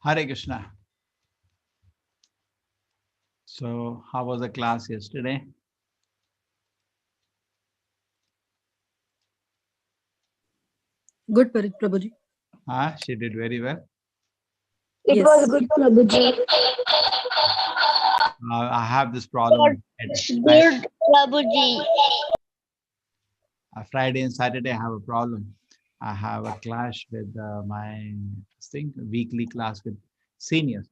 Hare Krishna. So, how was the class yesterday? Good, Prabhuji. She did very well. It Yes. was good, Prabhuji. I have this problem. Good, Prabhuji. Friday and Saturday, I have a problem. I have a clash with my weekly class with seniors.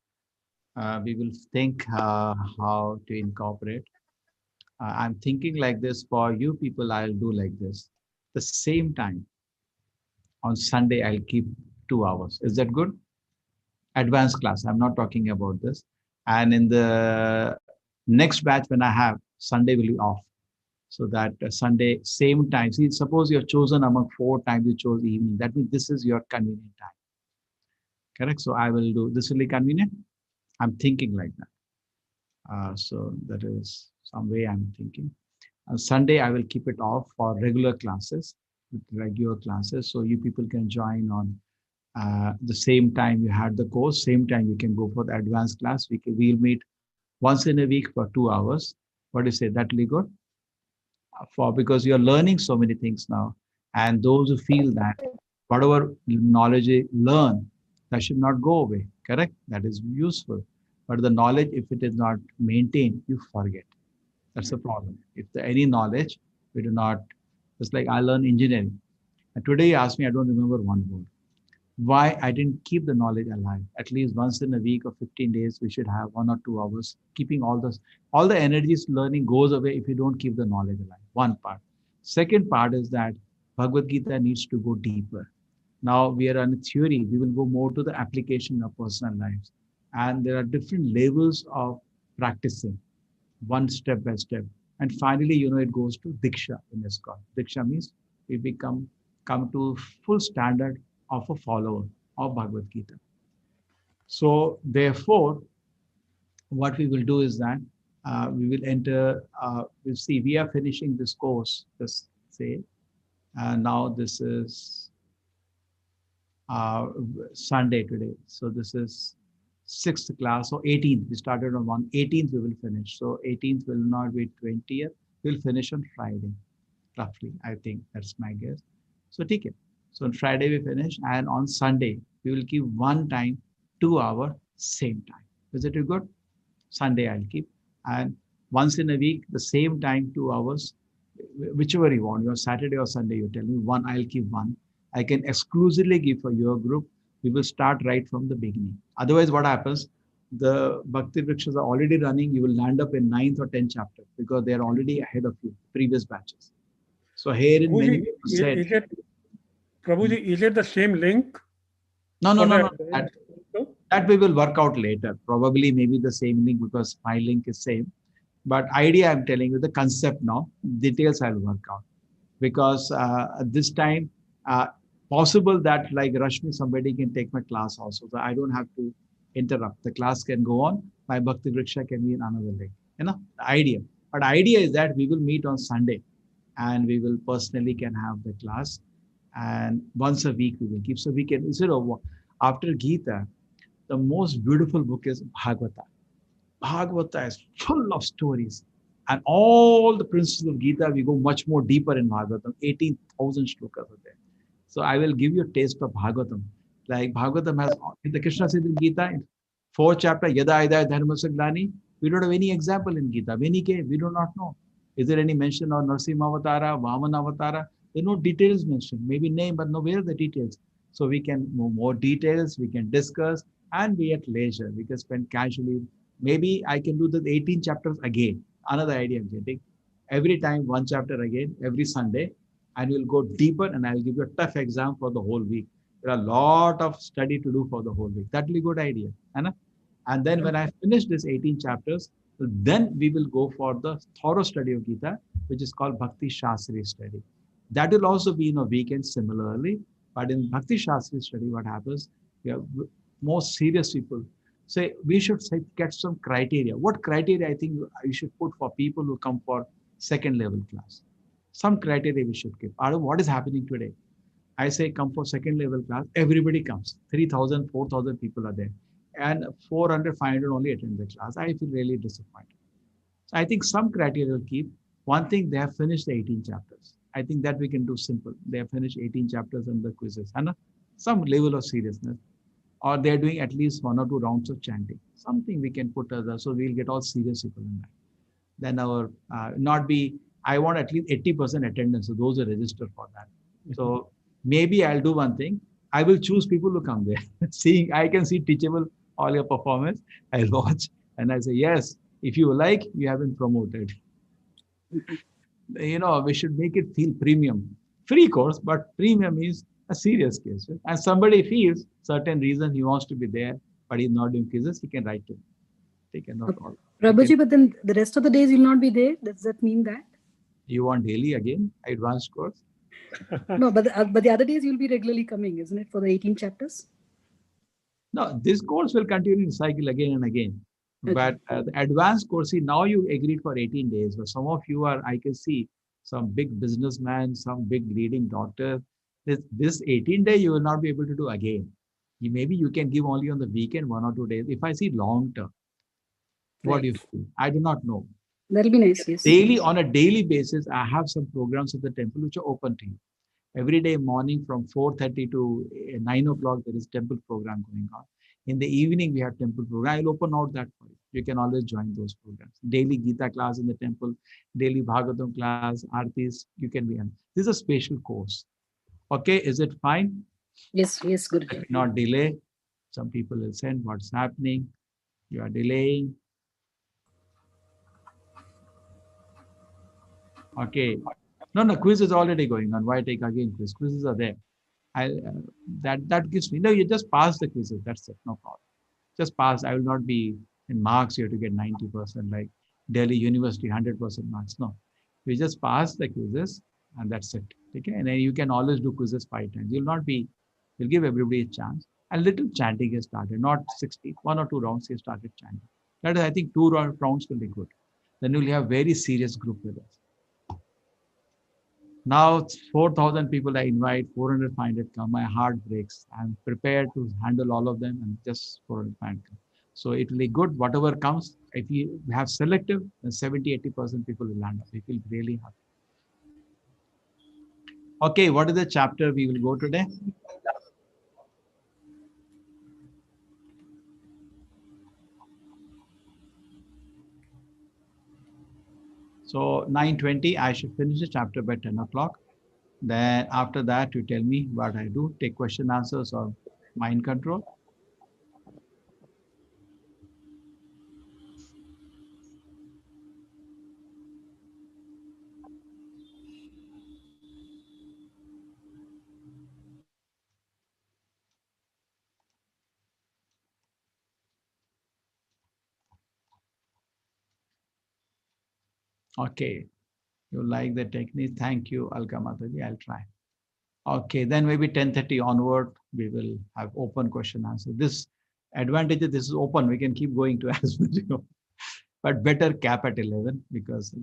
We will think how to incorporate. I'm thinking like this for you people. I'll do like this. The same time on Sunday, I'll keep 2 hours. Is that good? Advanced class. I'm not talking about this. And in the next batch, when I have Sunday, will be off. So that Sunday, same time. See, suppose you're chosen among 4 times, you chose evening. That means this is your convenient time. Correct? So I will do, this will be convenient. I'm thinking like that. So that is some way I'm thinking. On Sunday, I will keep it off for regular classes, regular classes. So you people can join on the same time you had the course, same time you can go for the advanced class. We'll meet once in a week for 2 hours. What do you say? That will be good? Because you're learning so many things now. And those who feel that whatever knowledge you learn, that should not go away. Correct? That is useful. But the knowledge, if it is not maintained, you forget. That's the problem. If any knowledge, we do not, it's like I learned engineering. And today you ask me, I don't remember one word. Why I didn't keep the knowledge alive. At least once in a week or 15 days, we should have 1 or 2 hours. Keeping all the energies learning goes away if you don't keep the knowledge alive. One part. Second part is that Bhagavad Gita needs to go deeper. Now we are on a theory. We will go more to the application of personal lives. And there are different levels of practicing, one step by step. And finally, it goes to Diksha in ISKCON. Diksha means we come to full standard of a follower of Bhagavad Gita. So therefore, what we will do is that we will enter, we'll see, we are finishing this course, let's say, now this is Sunday today. So this is 6th class, so 18th, we started on 18th we will finish. So 18th will not be 20th, we'll finish on Friday, roughly, I think, that's my guess. So take it. So on Friday we finish, and on Sunday we will keep one time, 2 hour, same time. Is it good? Sunday I'll keep, and once in a week, the same time, 2 hours, whichever you want, your Saturday or Sunday, you tell me one, I'll keep one. I can exclusively give for your group. We will start right from the beginning. Otherwise, what happens? The Bhakti Vrikshas are already running. You will land up in 9th or 10th chapter because they are already ahead of you, previous batches. So here in many people said, Prabhuji, is it the same link? No. That we will work out later. Probably maybe the same link because my link is same. But idea I'm telling you, the concept now, details I'll work out. Because this time, possible that like Rashmi, somebody can take my class also. So I don't have to interrupt. The class can go on. My Bhakti Vriksha can be in another link. The idea. But idea is that we will meet on Sunday and we will personally can have the class. And once a week we will keep. So we can, instead of, after Gita, the most beautiful book is Bhagavata. Bhagavata is full of stories. And all the principles of Gita, we go much more deeper in Bhagavatam. 18,000 shlokas are there. So I will give you a taste of Bhagavatam. Like Bhagavatam has, in the Krishna says in Gita, in 4th chapter, Yada Idaya Dharma Saglani, we don't have any example in Gita. Many case, we do not know. Is there any mention of Narsimha Avatara, Vamana Avatara? There are no details mentioned. Maybe name, but no, where are the details? So we can know more details, we can discuss, and be at leisure. We can spend casually. Maybe I can do the 18 chapters again. Another idea I'm getting. Every time, one chapter again, every Sunday, and we'll go deeper, and I'll give you a tough exam for the whole week. There are a lot of study to do for the whole week. That will be a good idea. And then when I finish this 18 chapters, then we will go for the thorough study of Gita, which is called Bhakti Shastri study. That will also be in a weekend similarly. But in Bhakti Shastri study, what happens? We have more serious people. So we should get some criteria. What criteria I think you should put for people who come for second level class? Some criteria we should give. Out of what is happening today? I say come for second level class. Everybody comes. 3,000, 4,000 people are there. and 400, 500 only attend the class. I feel really disappointed. So I think some criteria will keep. One thing, they have finished the 18 chapters. I think that we can do simple. They have finished 18 chapters and the quizzes, and some level of seriousness. Or they're doing at least 1 or 2 rounds of chanting. Something we can put as so we'll get all serious people in that. Then our not be. I want at least 80% attendance. So those are registered for that. So maybe I'll do one thing. I will choose people to come there. Seeing I can see teachable all your performance. I'll watch and I say yes. If you like, you have been promoted. We should make it feel premium. Free course, but premium is a serious case. Right? And somebody feels certain reason he wants to be there, but he's not doing quizzes, he can write to me. Take no problem. Prabhuji, but then the rest of the days you'll not be there. Does that mean that? You want daily again, advanced course? No, but the other days you'll be regularly coming, isn't it, for the 18 chapters? No, this course will continue to cycle again and again. Okay. But the advanced course, see, now you agreed for 18 days. But some of you are, I can see, some big businessman, some big leading doctor. This 18-day you will not be able to do again. Maybe you can give only on the weekend, 1 or 2 days. If I see long term, what do you feel? I do not know. That'll be nice, yes. Daily, on a daily basis, I have some programs at the temple which are open to you. Every day morning from 4:30 to 9 o'clock, there is temple program going on. In the evening, we have temple program. I'll open out that for you. You can always join those programs. Daily Gita class in the temple, daily Bhagavatam class, Artis, you can be on. This is a special course. Okay, is it fine? Yes, Guruji. Not delay. Some people will send what's happening. You are delaying. Okay. No, quiz is already going on. Why take again quiz? Quizzes are there. That gives me, no, you just pass the quizzes. That's it. No problem. Just pass. I will not be in marks. You have to get 90% like Delhi University, 100% marks. No. We just pass the quizzes and that's it. Okay. And then you can always do quizzes 5 times. You'll give everybody a chance. And little chanting has started, not 60, 1 or 2 rounds he started chanting. That is, I think 2 rounds will be good. Then you'll have very serious group with us. Now 4,000 people I invite, 400, 500 come. My heart breaks. I'm prepared to handle all of them and just 400, 500 come. So it will be good. Whatever comes, if you have selective, then 70, 80% people will land up. We feel really happy. Okay, what is the chapter we will go today? So 9:20, I should finish the chapter by 10 o'clock. Then after that, you tell me what I do, take question answers or mind control. Okay, you like the technique. Thank you, Alka Mataji. I'll try. Okay, then maybe 10:30 onward, we will have open question answer. This advantage is this is open. We can keep going to as many, but better cap at 11 because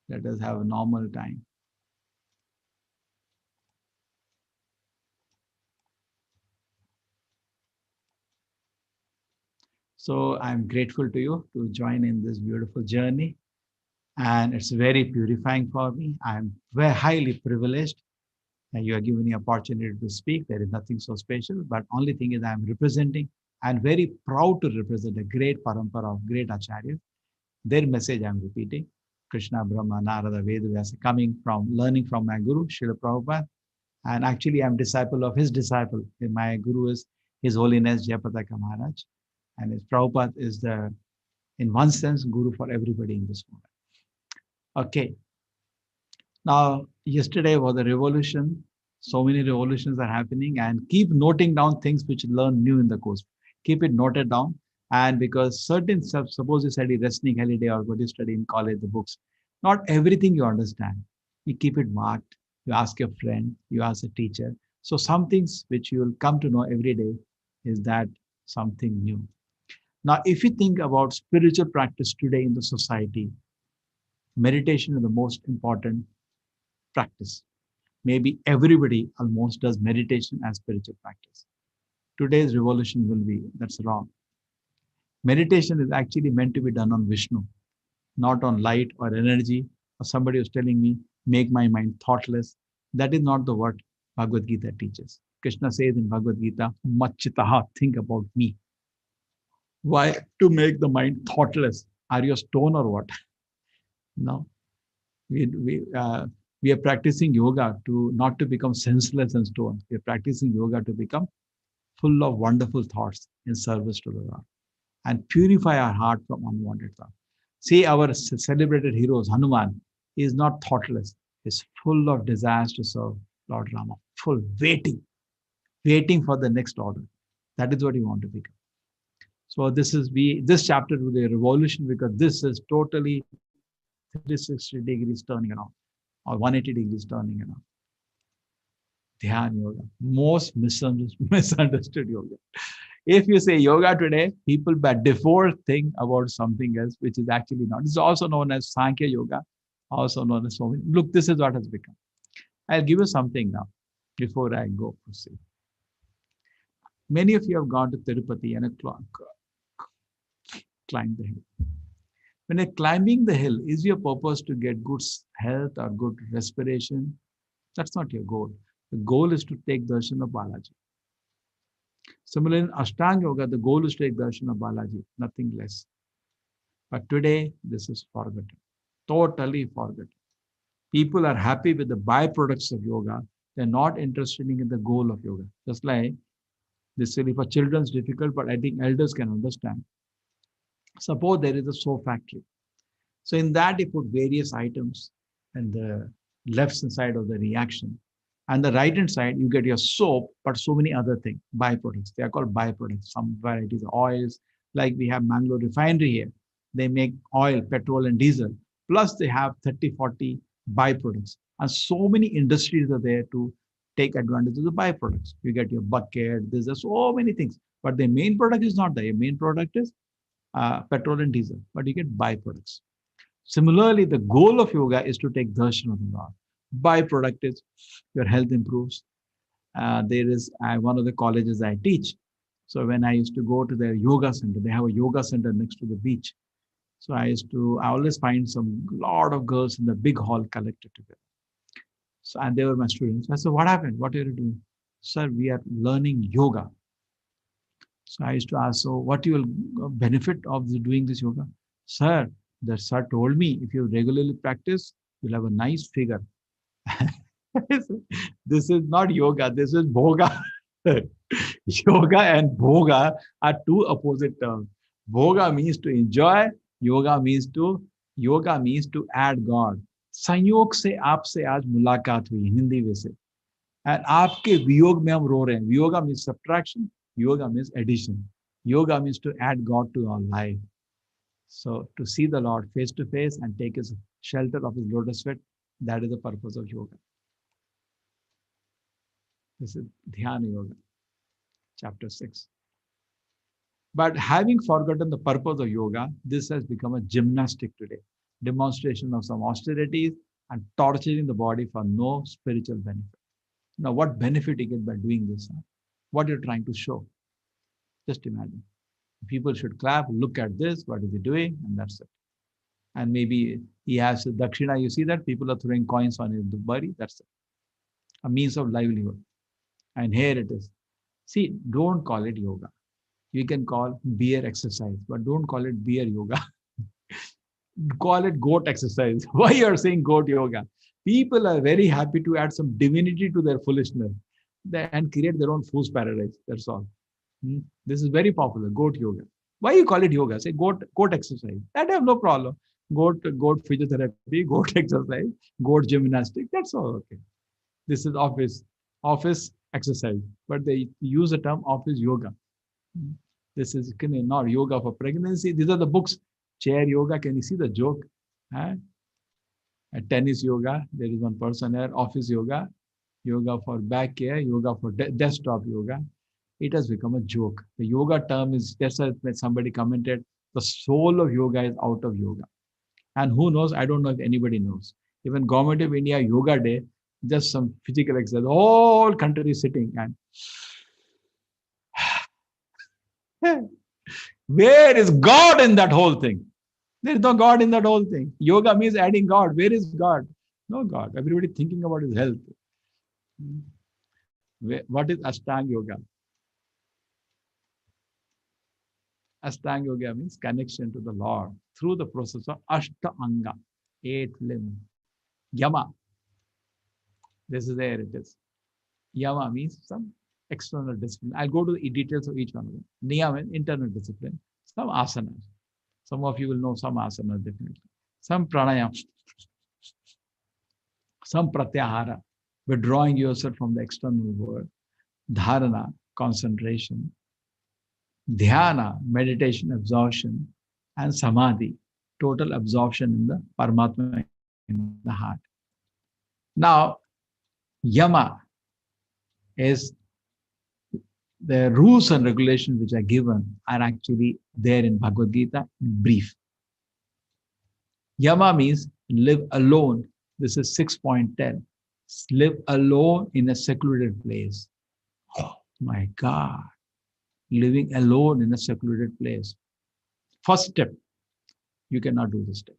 let us have a normal time. So I'm grateful to you to join in this beautiful journey. And it's very purifying for me. I'm very highly privileged and you are given the opportunity to speak. There is nothing so special, but only thing is I'm representing and very proud to represent a great parampara of great acharyas. Their message I'm repeating. Krishna, Brahma, Narada, Veda Vyasa, coming from learning from my guru, Srila Prabhupada. And actually I'm disciple of his disciple. My guru is His Holiness Jayapataka Maharaj. And his Prabhupada is in one sense, guru for everybody in this world. Okay. Now, yesterday was a revolution. So many revolutions are happening and keep noting down things which you learn new in the course. Keep it noted down. And because certain stuff, suppose you study wrestling holiday or what you study in college, the books, not everything you understand. You keep it marked. You ask a friend, you ask a teacher. So some things which you will come to know every day is that something new. Now, if you think about spiritual practice today in the society, meditation is the most important practice. Maybe everybody almost does meditation as spiritual practice. today's revolution will be. That's wrong. Meditation is actually meant to be done on Vishnu, not on light or energy. Or somebody was telling me, make my mind thoughtless. That is not the what Bhagavad Gita teaches. Krishna says in Bhagavad Gita, Machitaha, think about me. Why? To make the mind thoughtless. Are you a stone or what? No. We, we, uh, we are practicing yoga to not to become senseless and stone. We are practicing yoga to become full of wonderful thoughts in service to the Lord and purify our heart from unwanted thoughts. See, our celebrated heroes, Hanuman, is not thoughtless. He's full of desires to serve Lord Rama, full, waiting for the next order. That is what you want to become. So this chapter will be a revolution because this is totally 360 degrees turning around or 180 degrees turning around. Dhyan yoga, most misunderstood yoga. If you say yoga today, people by default think about something else, which is actually not. It's also known as Sankhya yoga, also known as so many. Look, this is what has become. I'll give you something now before I go proceed. Many of you have gone to Tirupati and climbed the hill. When you're climbing the hill, is your purpose to get good health or good respiration? That's not your goal. The goal is to take darshan of Balaji. Similarly, in Ashtanga Yoga, the goal is to take darshan of Balaji, nothing less. But today, this is forgotten, totally forgotten. People are happy with the byproducts of yoga. They're not interested in the goal of yoga. Just like this, really for children is difficult, but I think elders can understand. Suppose there is a soap factory. So in that, you put various items and the left side of the reaction. And the right hand side, you get your soap, but so many other things, byproducts. They are called byproducts. Some varieties of oils, like we have Mangalore refinery here. They make oil, petrol, and diesel. Plus, they have 30, 40 byproducts. And so many industries are there to take advantage of the byproducts. You get your bucket, there's so many things. But the main product is not there. Your main product is petrol and diesel, but you get byproducts. Similarly, the goal of yoga is to take darshan of the Lord. Byproduct is your health improves. There is one of the colleges I teach. So when I used to go to their yoga center, they have a yoga center next to the beach. So I always find some lot of girls in the big hall collected together. So, and they were my students. I said, what happened? What are you doing? Sir, we are learning yoga. So I used to ask, so what you will benefit of doing this yoga? Sir, the sir told me, if you regularly practice, you'll have a nice figure. This is not yoga, this is bhoga. Yoga and bhoga are two opposite terms. Bhoga means to enjoy, yoga means to add God. संयोग से आपसे आज मुलाकात हुई हिंदी में से and आपके वियोग में हम रो रहे हैं. Yoga means subtraction, yoga means addition. Yoga means to add God to our life. So to see the Lord face to face and take his shelter of his lotus feet, that is the purpose of yoga. This is Dhyana Yoga, chapter 6. But having forgotten the purpose of yoga, this has become a gymnastic today. Demonstration of some austerities and torturing the body for no spiritual benefit. Now, what benefit you get by doing this? What you're trying to show? Just imagine. People should clap, look at this, what is he doing? And that's it. And maybe he has a dakshina. You see that? People are throwing coins on his body. That's it. A means of livelihood. And here it is. See, don't call it yoga. You can call beer exercise, but don't call it beer yoga. Call it goat exercise. Why you are saying goat yoga? People are very happy to add some divinity to their foolishness and create their own fool's paradise. That's all. This is very popular, goat yoga. Why you call it yoga? Say goat exercise. That I have no problem. Goat physiotherapy, goat exercise, goat gymnastics. That's all okay. This is office exercise, but they use the term office yoga. This is not yoga for pregnancy. These are the books. Chair yoga. Can you see the joke? Tennis yoga. There is one person here. Office yoga. Yoga for back care. Yoga for desktop yoga. It has become a joke. The yoga term is, that's why somebody commented, the soul of yoga is out of yoga. And who knows? I don't know if anybody knows. Even Government of India Yoga Day, just some physical exercise, all country sitting and Where is God in that whole thing? There is no God in that whole thing. Yoga means adding God. Where is God? No God. Everybody thinking about his health. What is Ashtanga Yoga? Ashtanga Yoga means connection to the Lord through the process of Ashtanga, 8 limb. Yama. This is there it is. Yama means some external discipline. I'll go to the details of each one of them. Niyama means internal discipline. Some asanas. Some of you will know some asanas definitely. Some pranayama. Some pratyahara. Withdrawing yourself from the external world. Dharana, concentration. Dhyana, meditation, absorption. And samadhi, total absorption in the Paramatma in the heart. Now, Yama is the rules and regulations which are given are actually there in Bhagavad Gita in brief. Yama means live alone. This is 6.10. Live alone in a secluded place. Oh my God. Living alone in a secluded place. First step, you cannot do this step.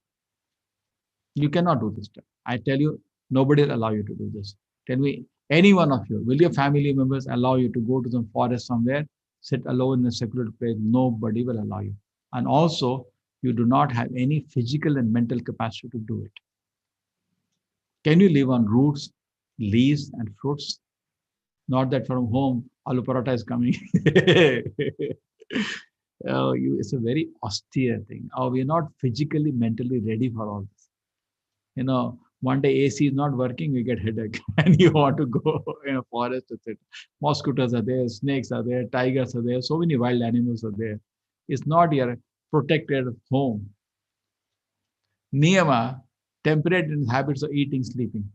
You cannot do this step. I tell you, nobody will allow you to do this. Tell me, any one of you, will your family members allow you to go to some forest somewhere, sit alone in a secluded place? Nobody will allow you. And also, you do not have any physical and mental capacity to do it. Can you live on roots, leaves, and fruits? Not that from home, aloo paratha is coming. It's a very austere thing. We are not physically, mentally ready for all this. You know, one day AC is not working, we get headache, and you want to go in a forest to sit. Mosquitoes are there, snakes are there, tigers are there, so many wild animals are there. It's not your protected home. Niyama, temperate in habits of eating, sleeping.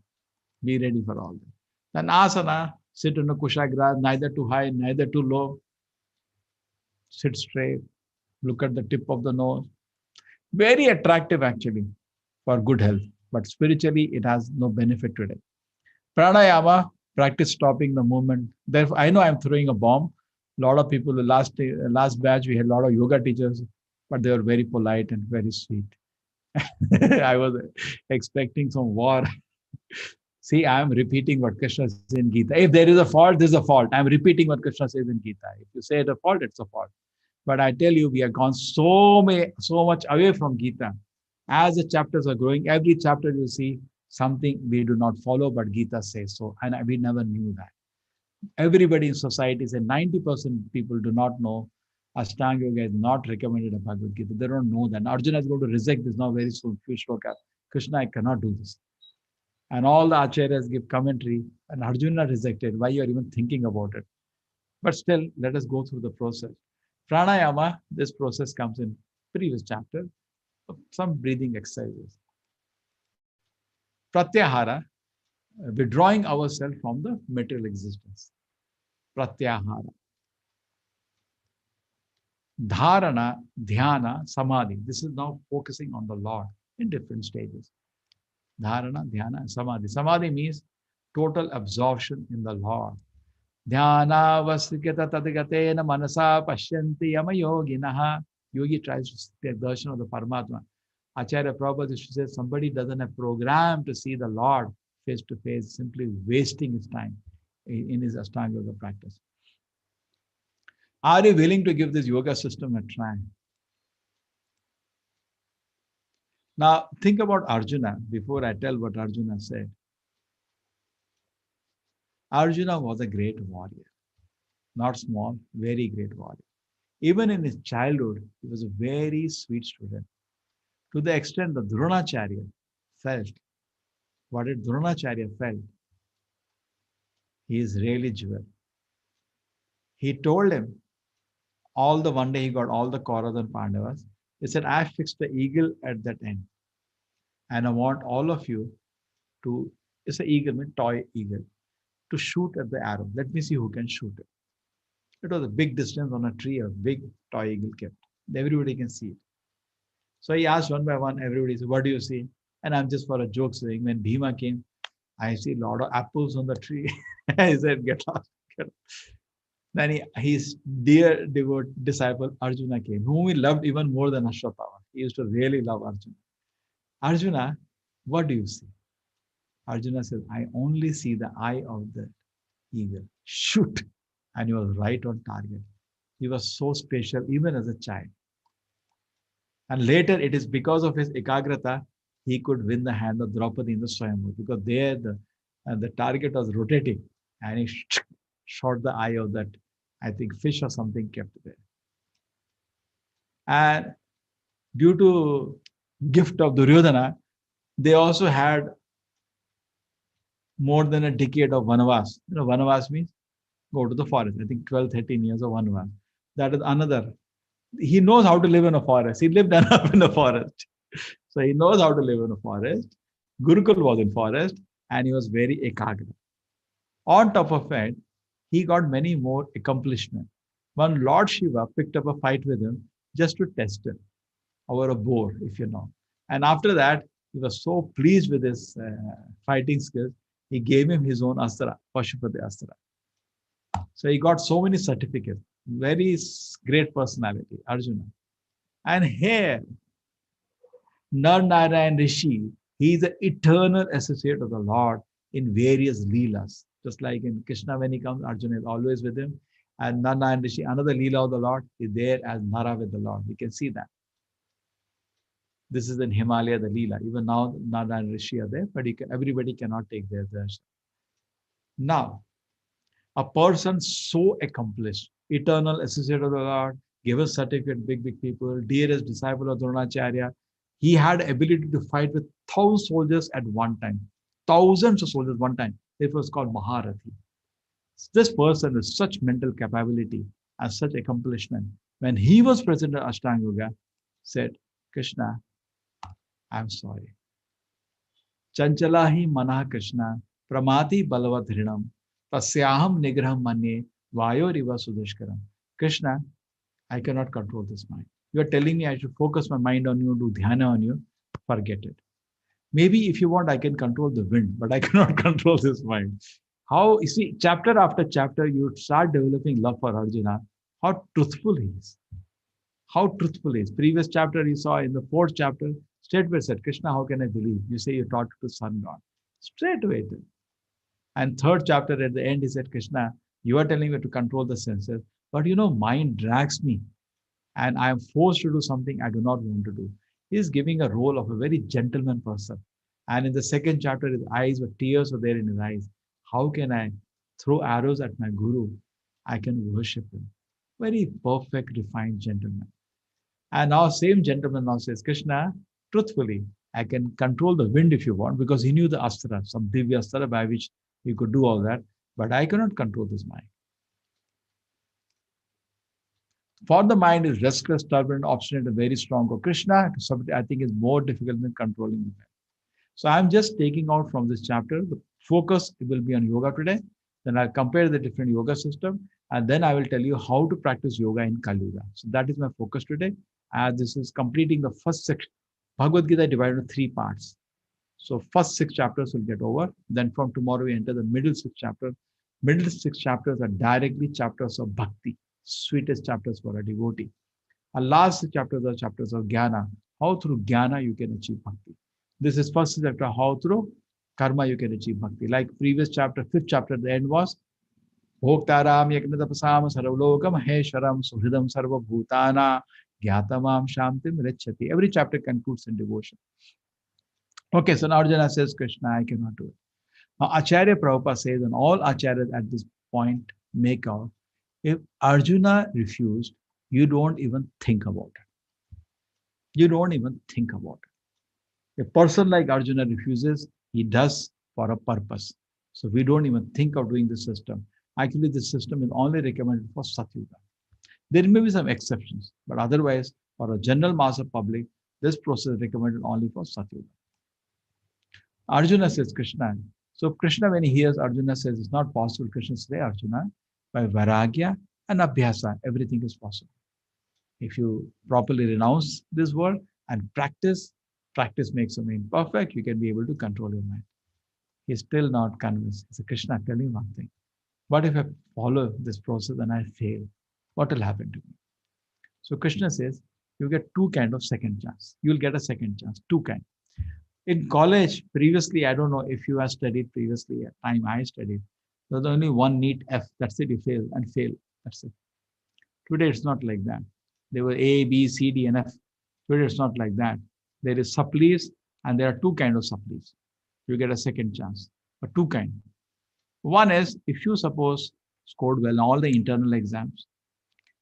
Be ready for all that. Then asana, sit on a kushagra, neither too high, neither too low. Sit straight, look at the tip of the nose. Very attractive actually for good health, but spiritually it has no benefit today. Pranayama, practice stopping the movement. Therefore, I know I'm throwing a bomb. A lot of people, last batch, we had a lot of yoga teachers, but they were very polite and very sweet. I was expecting some war. See, I'm repeating what Krishna says in Gita. If there is a fault, there's a fault. I'm repeating what Krishna says in Gita. If you say it's a fault, it's a fault. But I tell you, we have gone so much away from Gita. As the chapters are growing, every chapter you see something we do not follow, but Gita says so. And we never knew that. Everybody in society said 90% people do not know Ashtanga Yoga is not recommended in Bhagavad Gita. They don't know that. Arjuna is going to reject this now very soon. Krishna, I cannot do this. And all the acharyas give commentary, and Arjuna rejected. Why you are even thinking about it? But still, let us go through the process. Pranayama, this process comes in previous chapter. Some breathing exercises. Pratyahara, withdrawing ourselves from the material existence. Pratyahara. Dharana, dhyana, samadhi. This is now focusing on the Lord in different stages. Dharana, dhyana, and samadhi. Samadhi means total absorption in the Lord. Dhyana vasikata tadgatena manasa pashyanti yama yoginaha. Yogi tries to get darshan of the Paramatma. Acharya Prabhupada used to say, somebody doesn't have program to see the Lord face to face, simply wasting his time in his Ashtanga Yoga practice. Are you willing to give this yoga system a try? Now, think about Arjuna before I tell what Arjuna said. Arjuna was a great warrior. Not small, very great warrior. Even in his childhood, he was a very sweet student. To the extent that Dronacharya felt, what did Dronacharya felt? He is really jewel. He told him, one day he got all the Kauravas and Pandavas. He said, I fixed the eagle at that end. And I want all of you to, it's an eagle, a toy eagle, to shoot at the arrow. Let me see who can shoot it. It was a big distance on a tree, a big toy eagle kept. Everybody can see it. So he asked one by one, everybody said, what do you see? And I'm just for a joke saying, when Bhima came, I see a lot of apples on the tree. I said, get off. Then his dear devout disciple Arjuna came, whom he loved even more than Ashwatthama. He used to really love Arjuna. Arjuna, what do you see? Arjuna says, I only see the eye of the eagle. Shoot! And he was right on target. He was so special even as a child. And later it is because of his ekagrata, he could win the hand of Draupadi in the Swayamvar, because there the target was rotating and he shot the eye of that, I think, fish or something kept there. And due to gift of Duryodhana, they also had more than a decade of vanavas. Vanavas means go to the forest. I think 12, 13 years of vanavas. That is another. He knows how to live in a forest. He lived enough in a forest. So he knows how to live in a forest. Gurukul was in forest and he was very ekagra. On top of it, he got many more accomplishments. One Lord Shiva picked up a fight with him just to test him over a boar, if you know. And after that, he was so pleased with his fighting skills, he gave him his own astra, Pashupati Astra. So he got so many certificates. Very great personality, Arjuna. And here, Nar Narayan Rishi, he is an eternal associate of the Lord in various leelas. Just like in Krishna, when he comes, Arjuna is always with him. And Nar Narayan Rishi, another leela of the Lord, is there as Nara with the Lord. We can see that. This is in Himalaya, the leela. Even now, Nar Narayan Rishi are there, but everybody cannot take their darshan. Now, a person so accomplished, eternal associate of the Lord, gave a certificate, big people, dearest disciple of Dronacharya, he had ability to fight with 1,000 soldiers at one time. Thousands of soldiers one time. It was called Maharathi. This person with such mental capability and such accomplishment, when he was present at Ashtanga Yoga, said, Krishna, I'm sorry. Chanchalahi manah Krishna, pramati balavat hrinam, tasyaham nigraham manye, vayo riva sudashkaram. Krishna, I cannot control this mind. You are telling me I should focus my mind on you, do dhyana on you. Forget it. Maybe if you want, I can control the wind, but I cannot control this mind. How, you see, chapter after chapter, you start developing love for Arjuna, how truthful he is. How truthful he is. Previous chapter you saw in the 4th chapter, straightway said, Krishna, how can I believe? You say you taught to sun God. Straightway. And 3rd chapter at the end, he said, Krishna, you are telling me to control the senses, but mind drags me and I am forced to do something I do not want to do. He is giving a role of a very gentleman person. And in the 2nd chapter, his eyes were tears were there in his eyes. How can I throw arrows at my guru? I can worship him. Very perfect, refined gentleman. And now same gentleman now says, Krishna, truthfully, I can control the wind if you want, because he knew the astra, some divya astra by which he could do all that, but I cannot control this mind. For the mind is restless, turbulent, obstinate, and very strong. Or Krishna, I think, is more difficult than controlling the mind. So I'm just taking out from this chapter, the focus will be on yoga today. Then I'll compare the different yoga system, and then I will tell you how to practice yoga in Kali Yuga. So that is my focus today. As this is completing the first section. Bhagavad Gita divided into 3 parts. So first 6 chapters will get over. Then from tomorrow we enter the middle 6 chapters. Middle 6 chapters are directly chapters of bhakti, sweetest chapters for a devotee. And last 6 chapters are chapters of jnana. How through jnana you can achieve bhakti. This is first chapter, how through karma you can achieve bhakti. Like previous chapter, 5th chapter, the end was Bhoktaram Yagnatapasam Sarvalokam Hesharam Suhridam Sarva Bhutana Gyatamam Shantim Richati. Every chapter concludes in devotion. Okay, so now Arjuna says, Krishna, I cannot do it. Now Acharya Prabhupada says, and all Acharyas at this point make out, if Arjuna refused, you don't even think about it. You don't even think about it. A person like Arjuna refuses, he does for a purpose. So we don't even think of doing this system. Actually, this system is only recommended for Satyuga. There may be some exceptions, but otherwise, for a general mass of public, this process is recommended only for Satyuga. Arjuna says, Krishna. So Krishna, when he hears Arjuna says it's not possible, Krishna says, Arjuna, by Vairagya and Abhyasa, everything is possible. If you properly renounce this world and practice makes a mind perfect, you can be able to control your mind. He's still not convinced. He said, Krishna, tell me one thing. What if I follow this process and I fail? What will happen to me? So Krishna says, you get two kind of second chance. You'll get a second chance, two kind. In college, previously, I don't know if you have studied previously, at time I studied, there was only one neat F. That's it, you fail and fail. That's it. Today, it's not like that. There were A, B, C, D, and F. Today, it's not like that. There is supplies, and there are two kind of supplies. You get a second chance, but two kind. One is, if you suppose scored well in all the internal exams,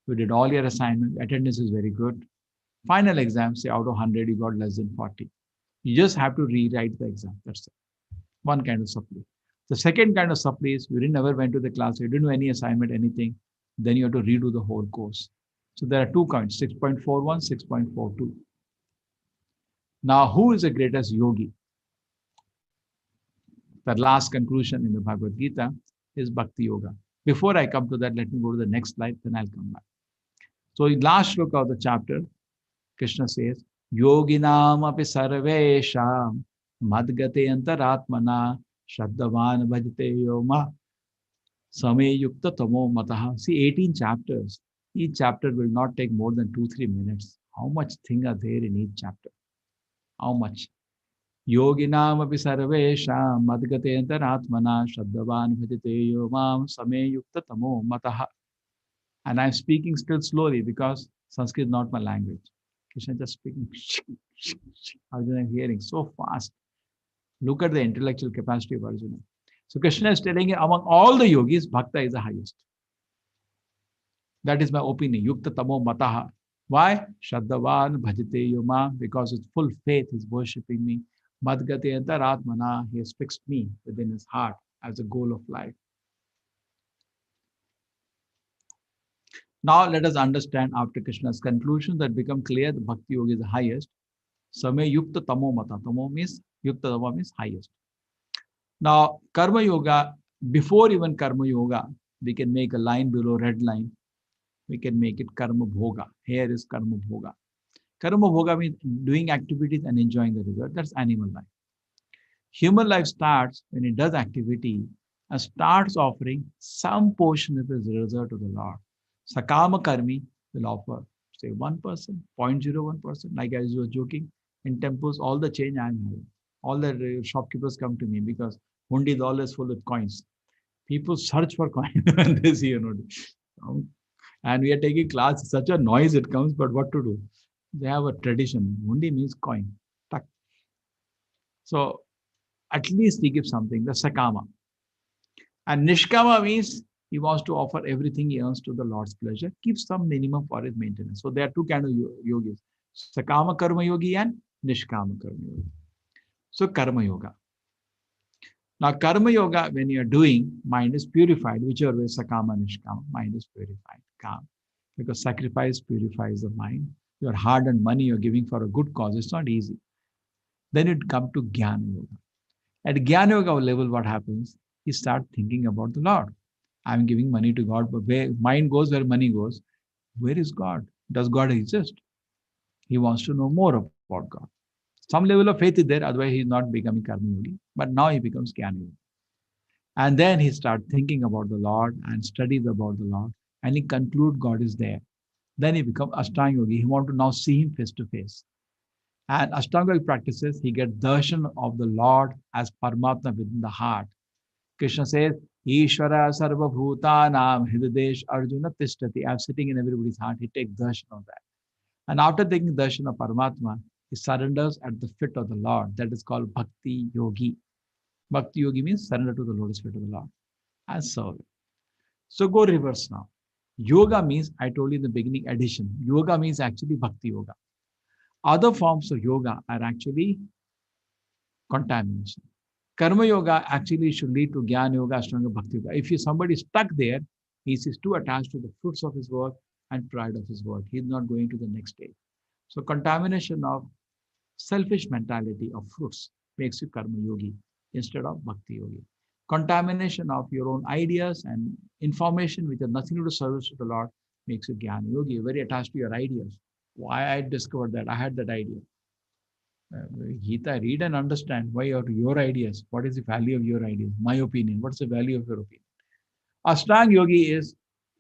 you did all your assignment, attendance is very good. Final exam, say out of 100, you got less than 40. You just have to rewrite the exam. That's it. One kind of supply. The second kind of supply is you never went to the class, you didn't do any assignment, anything. Then you have to redo the whole course. So there are two kinds, 6.41, 6.42. Now, who is the greatest yogi? The last conclusion in the Bhagavad Gita is Bhakti Yoga. Before I come to that, let me go to the next slide, then I'll come back. So in last sloka of the chapter, Krishna says, Yoginam api sarvesham madgate antaratmana shraddavan bhajate yoma same yukta tamo mataha. See, 18 chapters. Each chapter will not take more than 2-3 minutes. How much thing are there in each chapter? How much? Yoginam api sarvesham madgate antaratmana shraddavan bhajate yomam same yukta tamo mataha. And I'm speaking still slowly because Sanskrit is not my language. Krishna just speaking. Arjuna hearing so fast. Look at the intellectual capacity of Arjuna. So Krishna is telling you, among all the yogis, Bhakta is the highest. That is my opinion. Yukta tamo mataha. Why? Shraddavan bhajate yoma. Because with full faith he is worshipping me. Madgate antaratmana. He has fixed me within his heart as a goal of life. Now let us understand after Krishna's conclusion that become clear the Bhakti Yoga is the highest. Samay Yukta Tamo Mata. Tamo means Yukta Tamo means highest. Now Karma Yoga, before even Karma Yoga, we can make a line below red line. We can make it Karma Bhoga. Here is Karma Bhoga. Karma Bhoga means doing activities and enjoying the result. That's animal life. Human life starts when it does activity and starts offering some portion of its result to the Lord. Sakama Karmi will offer, say 1%, 0.01%. Like I was joking, in temples, all the change I am having. All the shopkeepers come to me because hundi is always full with coins. People search for coins when they see a note. And we are taking class, such a noise it comes, but what to do? They have a tradition. Hundi means coin. Tak. So at least he gives something, the Sakama. And Nishkama means he wants to offer everything he earns to the Lord's pleasure, keep some minimum for his maintenance. So there are two kinds of yogis, Sakama Karma Yogi and Nishkama Karma Yogi. So Karma Yoga. Now Karma Yoga, when you are doing, mind is purified, whichever way, Sakama, Nishkama, mind is purified, calm. Because sacrifice purifies the mind. Your hard-earned money you're giving for a good cause, it's not easy. Then it comes to Jnana Yoga. At Jnana Yoga level, what happens? You start thinking about the Lord. I'm giving money to God, but where mind goes, where money goes, where is God? Does God exist? He wants to know more about God. Some level of faith is there, otherwise he's not becoming Karma Yogi. But now he becomes Jnana Yogi. And then he starts thinking about the Lord and studies about the Lord. And he concludes God is there. Then he becomes Ashtanga Yogi. He wants to now see him face to face. And Ashtanga Yogi practices, he gets darshan of the Lord as Paramatma within the heart. Krishna says, Ishvara Sarva Bhutanam Hridadesh Arjuna Tishtati. I'm sitting in everybody's heart. He takes darshan of that. And after taking darshan of Paramatma, he surrenders at the feet of the Lord. That is called Bhakti Yogi. Bhakti Yogi means surrender to the lotus feet of the Lord and serve. So go reverse now. Yoga means, I told you in the beginning, addition. Yoga means actually Bhakti Yoga. Other forms of yoga are actually contamination. Karma Yoga actually should lead to Jnana Yoga, Ashtanga Bhakti Yoga. If somebody is stuck there, he is too attached to the fruits of his work and pride of his work. He is not going to the next stage. So contamination of selfish mentality of fruits makes you Karma Yogi instead of Bhakti Yogi. Contamination of your own ideas and information which has nothing to do with service to the Lord makes you Jnana Yogi. You're very attached to your ideas. Why I discovered that? I had that idea. Gita, read and understand why your ideas. What is the value of your ideas? My opinion. What's the value of your opinion? Ashtanga yogi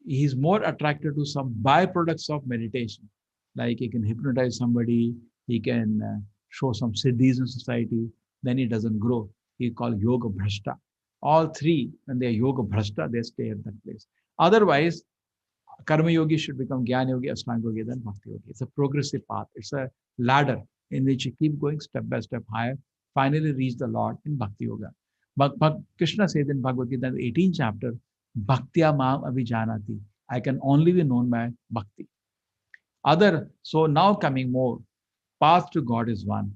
he's more attracted to some byproducts of meditation. Like he can hypnotize somebody, he can show some siddhis in society, then he doesn't grow. He called yoga bhrashta. All three, when they are yoga bhrashta, they stay at that place. Otherwise, karma yogi should become jnana yogi, ashtanga yogi, then bhakti yogi. It's a progressive path. It's a ladder in which you keep going step by step higher, finally reach the Lord in bhakti yoga. But Krishna says in Bhagavad Gita, the 18th chapter, bhaktya mam abhijanati. I can only be known by bhakti. So now coming more, path to God is one.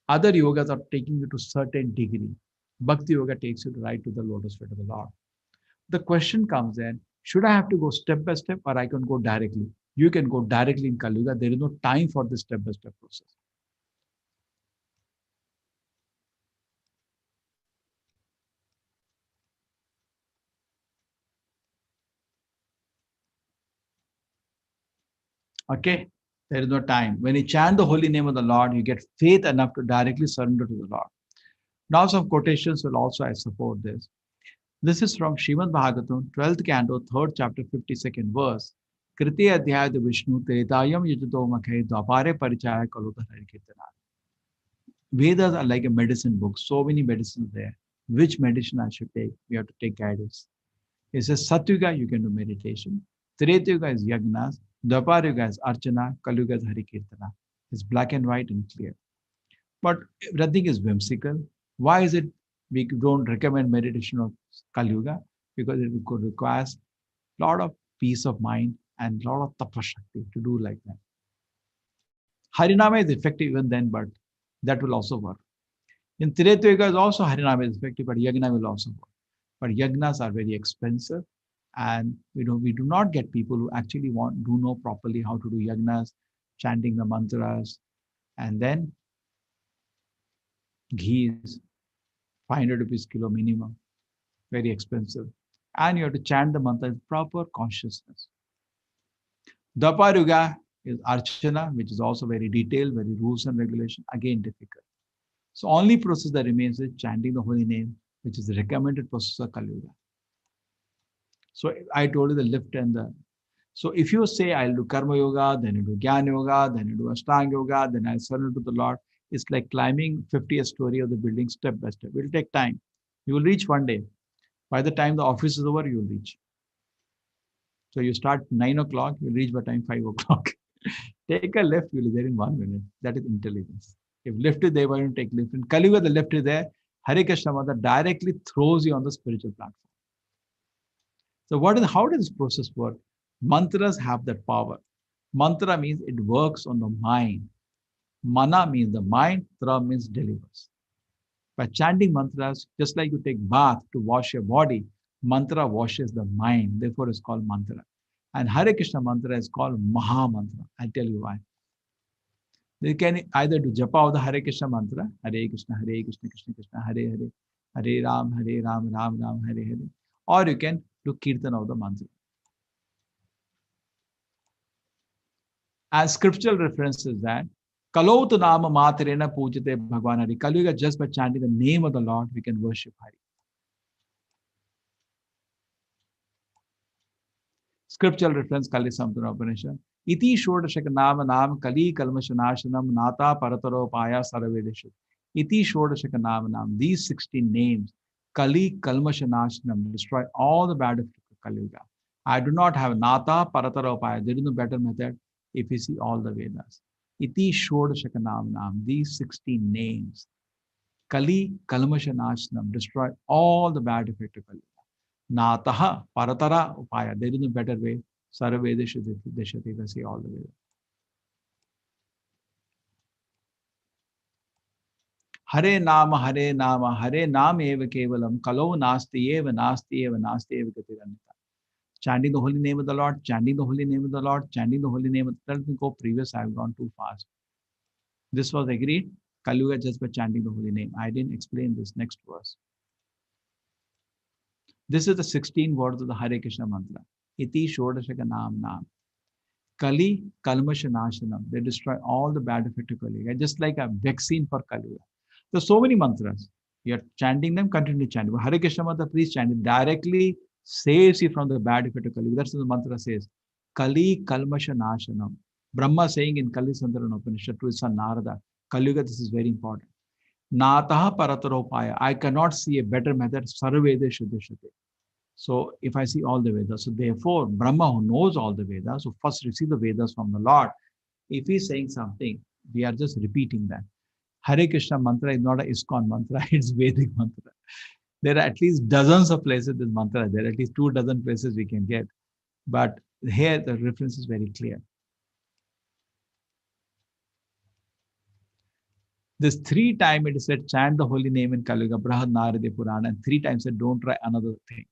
Other yogas are taking you to certain degree. Bhakti yoga takes you right to the lotus feet of the Lord. The question comes in, should I have to go step by step or I can go directly? You can go directly in Kali Yuga. There is no time for this step by step process. Okay? There is no time. When you chant the holy name of the Lord, you get faith enough to directly surrender to the Lord. Now some quotations will also support this. This is from Srimad Bhagavatam, 12th canto, 3rd chapter, 52nd verse. Kriti adhyaya Vishnu Tretayam Yajito Makhe Dwapare Parichaya Kalota Harikirtana. Vedas are like a medicine book, so many medicines there. Which medicine I should take? We have to take guidance. It says Satyuga, you can do meditation. Tretayuga is Yagnas. Dwapara is Archana. Kalyuga is Harikirtana. It's black and white and clear. But everything is whimsical. Why is it we don't recommend meditation of Kali Yuga? Because it requires a lot of peace of mind and a lot of tapashakti to do like that. Harinama is effective even then, but that will also work. In Treta Yuga is also Harinama is effective, but Yagna will also work. But Yagnas are very expensive, and we do not get people who actually do know properly how to do Yagnas, chanting the mantras, and then ghee is 500 rupees kilo minimum, very expensive. And you have to chant the mantra with proper consciousness. Dwapara Yuga is Archana, which is also very detailed, very rules and regulation, again difficult. So only process that remains is chanting the holy name, which is the recommended process of Kali Yuga. So I told you the lift and the... So if you say, I'll do Karma Yoga, then you do Jnana Yoga, then you do Ashtanga Yoga, then I'll surrender to the Lord, it's like climbing 50th story of the building step by step. It will take time. You will reach one day. By the time the office is over, you will reach. So you start 9 o'clock, you'll reach by time 5 o'clock. Take a lift, you'll be there in 1 minute. That is intelligence. If lift is there, why don't you take lift? In Kali Yuga, the lift is there. Hare Krishna Mantra directly throws you on the spiritual platform. So how does this process work? Mantras have that power. Mantra means it works on the mind. Mana means the mind, Tra means delivers. By chanting mantras, just like you take bath to wash your body, mantra washes the mind. Therefore, it's called mantra. And Hare Krishna mantra is called Maha Mantra. I'll tell you why. You can either do japa of the Hare Krishna mantra, Hare Krishna, Krishna Krishna, Hare Hare, Hare Ram, Ram Ram, Hare Hare. Or you can do kirtan of the mantra. As scriptural references that Kalautu Nama Matarena Pujate Bhagwan Hari. Kali Yuga, just by chanting the name of the Lord, we can worship Hari. Scriptural reference Kali Samtana Upanishad. Iti Shodashaka Nama Nam Kali Kalmashanashanam Nata Parataro Paya Saravedeshu. Iti Shodashaka Nama Nam. These 16 names, Kali Kalmashanashanam, destroy all the bad effects of Kali Yuga. I do not have Nata Parataro Paya. There is no better method if you see all the Vedas. Iti Shodashaka Nam. These 16 names, Kali Kalmashanashanam, destroy all the bad effects of Kali Yuga. Nataha paratara upaya. There is no better way. Sarveda Deshati, see all the way. Hare Nama, Hare Nama, Hare Nama Eva Kevalam, Kalo Nasti Eva, Nasti Eva, Nasti Eva Katiranita. Chanting the holy name of the Lord, chanting the holy name of the Lord, chanting the holy name of the Lord. Let me go previous, I've gone too fast. This was agreed. Kali Yuga just by chanting the holy name. I didn't explain this next verse. This is the 16 words of the Hare Krishna mantra. Iti Shodashaka Nam. Kali Kalmashanashanam. They destroy all the bad effects of Kali Yuga, just like a vaccine for Kali Yuga. There's so many mantras. You're chanting them, continue chanting. Hare Krishna mantra, please chant it directly saves you from the bad effect of Kali. That's what the mantra says. Kali Kalmasha Nashanam. Brahma saying in Kali Sandara Upanishad to his son Narada, Kali Yuga, this is very important. Nataha Parataropaya. I cannot see a better method. Sarveda Shuddhishate. So if I see all the Vedas, so therefore Brahma who knows all the Vedas, so first receive the Vedas from the Lord. If he's saying something, we are just repeating that. Hare Krishna mantra is not a ISKCON mantra, it's Vedic mantra. There are at least dozens of places this mantra. There are at least 2 dozen places we can get. But here the reference is very clear. This 3 times it is said, chant the holy name in Kaliuga, Brahad Naradi Purana, and 3 times said, don't try another thing.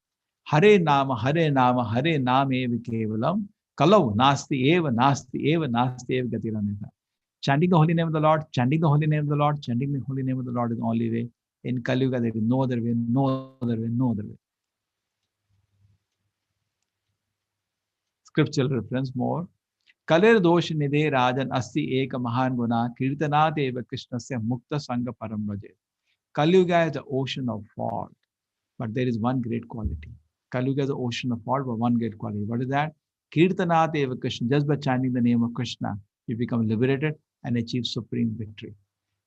Hare Nama, Hare Nama, Hare Nama Eva Kevalam, Kalau, Nasti Eva, Nasti Eva, Nasti Eva Gatiranita. Chanting the holy name of the Lord, chanting the holy name of the Lord, chanting the holy name of the Lord is the only way. In Kaliuga, there is no other way, no other way, no other way. Scriptural reference more. Kalir dosh nidhe rajan asti eka mahan guna kirtanat eva krishnasya mukta sangha param raje. Kalyuga is the ocean of fault, but there is one great quality. Kalyuga is the ocean of fault, but one great quality. What is that? Kirtanat eva Krishna. Just by chanting the name of Krishna, you become liberated and achieve supreme victory.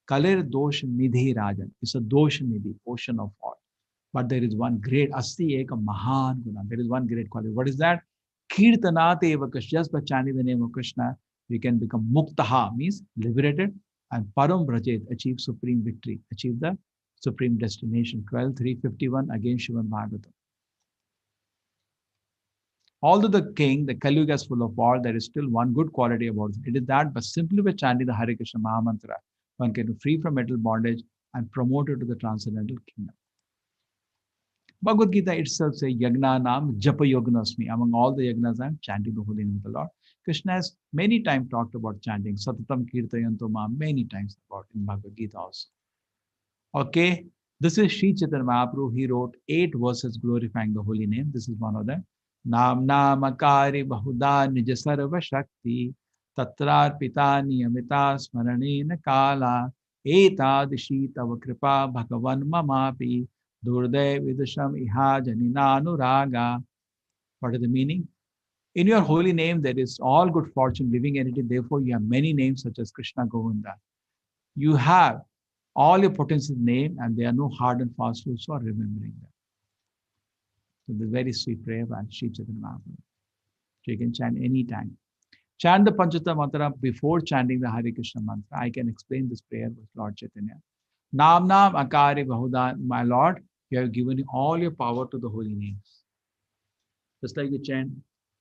Kalir dosh nidhi rajan. It's a dosh nidhi, ocean of fault. But there is one great asti eka mahan guna. There is one great quality. What is that? Kirtanate eva Krishna. Just by chanting the name of Krishna, we can become muktaha, means liberated, and param brajet, achieve supreme victory, achieve the supreme destination. 12.351, again Shivan Bhagavatam. Although the king, the Kali Yuga is full of war, there is still one good quality about it. It is that by simply by chanting the Hare Krishna Mahamantra, one can be free from mental bondage and promoted to the transcendental kingdom. Bhagavad Gita itself says, Yagna Nam Japa Yognasmi. Among all the yagnas, I am chanting the holy name of the Lord. Krishna has many times talked about chanting. Satatam Kirtayanto Ma, many times about in Bhagavad Gita also. Okay, this is Sri Chaitanya Mahaprabhu. He wrote 8 verses glorifying the holy name. This is one of them. Nam Namakari Bahuda Nija Sarva Shakti Tatrar Pita Niyamita Smaranena Kala Etadishi Tava Kripa Bhagavan Mamapi Durdev Vidasham Iha Janina Anuraga. What is the meaning? In your holy name, there is all good fortune, living entity. Therefore, you have many names such as Krishna Govinda. You have all your potencies name, and there are no hard and fast rules for remembering them. So this is very sweet prayer by Sri Chaitanya Mahaprabhu. So you can chant any time. Chant the Panchata mantra before chanting the Hare Krishna mantra. I can explain this prayer with Lord Chaitanya. Nam Nam Akari Bahudan, my Lord, you have given all your power to the holy names. Just like you chant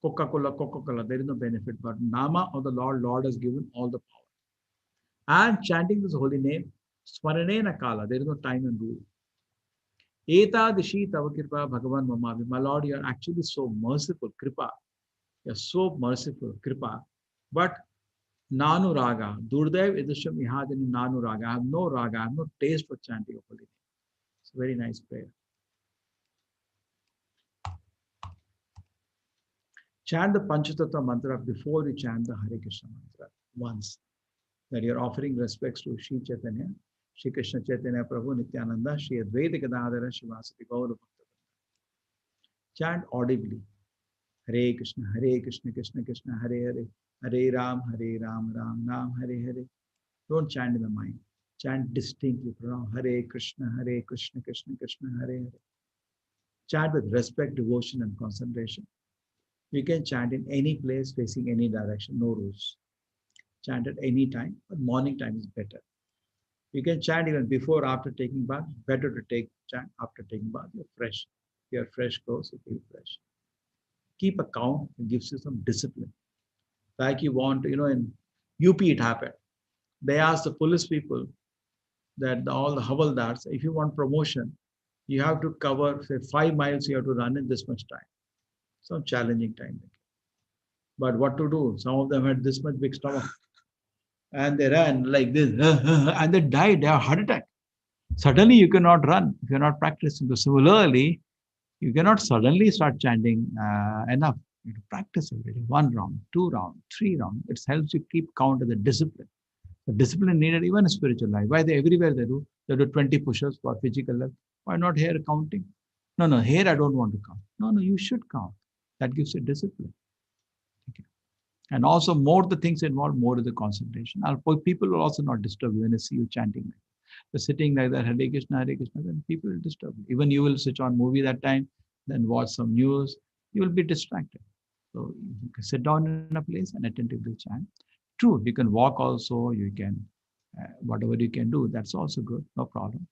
Coca-Cola, Coca-Cola, there is no benefit. But Nama of the Lord, Lord has given all the power. And chanting this holy name, Smaranena Kala, there is no time and rule. Eta Dishi Tava Kripa Bhagavan Mamavi. My Lord, you are actually so merciful, Kripa. You are so merciful, Kripa. But Nanu Raga, Durdev Idasham Ihadini Nanu Raga. I have no raga, I have no taste for chanting of holy name. It's a very nice prayer. Chant the Panchatattva mantra before you chant the Hare Krishna mantra once. That you're offering respects to Sri Chaitanya, Sri Krishna Chaitanya Prabhu Nityananda, Sri Advaita Gadadhara, Shivasati Gaura Bhakta. Chant audibly. Hare Krishna, Krishna Krishna, Hare Hare, Hare Ram, Ram Ram, Hare Hare. Don't chant in the mind. Chant distinctly. Hare Krishna, Krishna Krishna, Hare Hare. Chant with respect, devotion, and concentration. You can chant in any place, facing any direction, no rules. Chant at any time, but morning time is better. You can chant even before or after taking bath. Better to chant after taking bath. You're fresh. You're fresh clothes, you feel fresh. Keep a count, it gives you some discipline. Like you want, in UP it happened. They asked the police people that all the havaldars, if you want promotion, you have to cover, say, 5 miles you have to run in this much time. Some challenging time. But what to do? Some of them had this much big stomach. And they ran like this, and they died. They have heart attack. Suddenly you cannot run if you're not practicing. So similarly, you cannot suddenly start chanting enough. You have to practice every day. 1 round, 2 round, 3 round. It helps you keep count of the discipline. The discipline needed even in spiritual life. Why everywhere they do 20 push-ups for physical life. Why not here counting? No, no, here I don't want to count. No, no, you should count. That gives you discipline. Okay. And also, more the things involved, more is the concentration. People will also not disturb you when they see you chanting. You're sitting like that, Hare Krishna, then people will disturb you. Even you will switch on movie that time, then watch some news, you will be distracted. So you can sit down in a place and attentively chant. True, you can walk also, you can, whatever you can do, that's also good, no problem.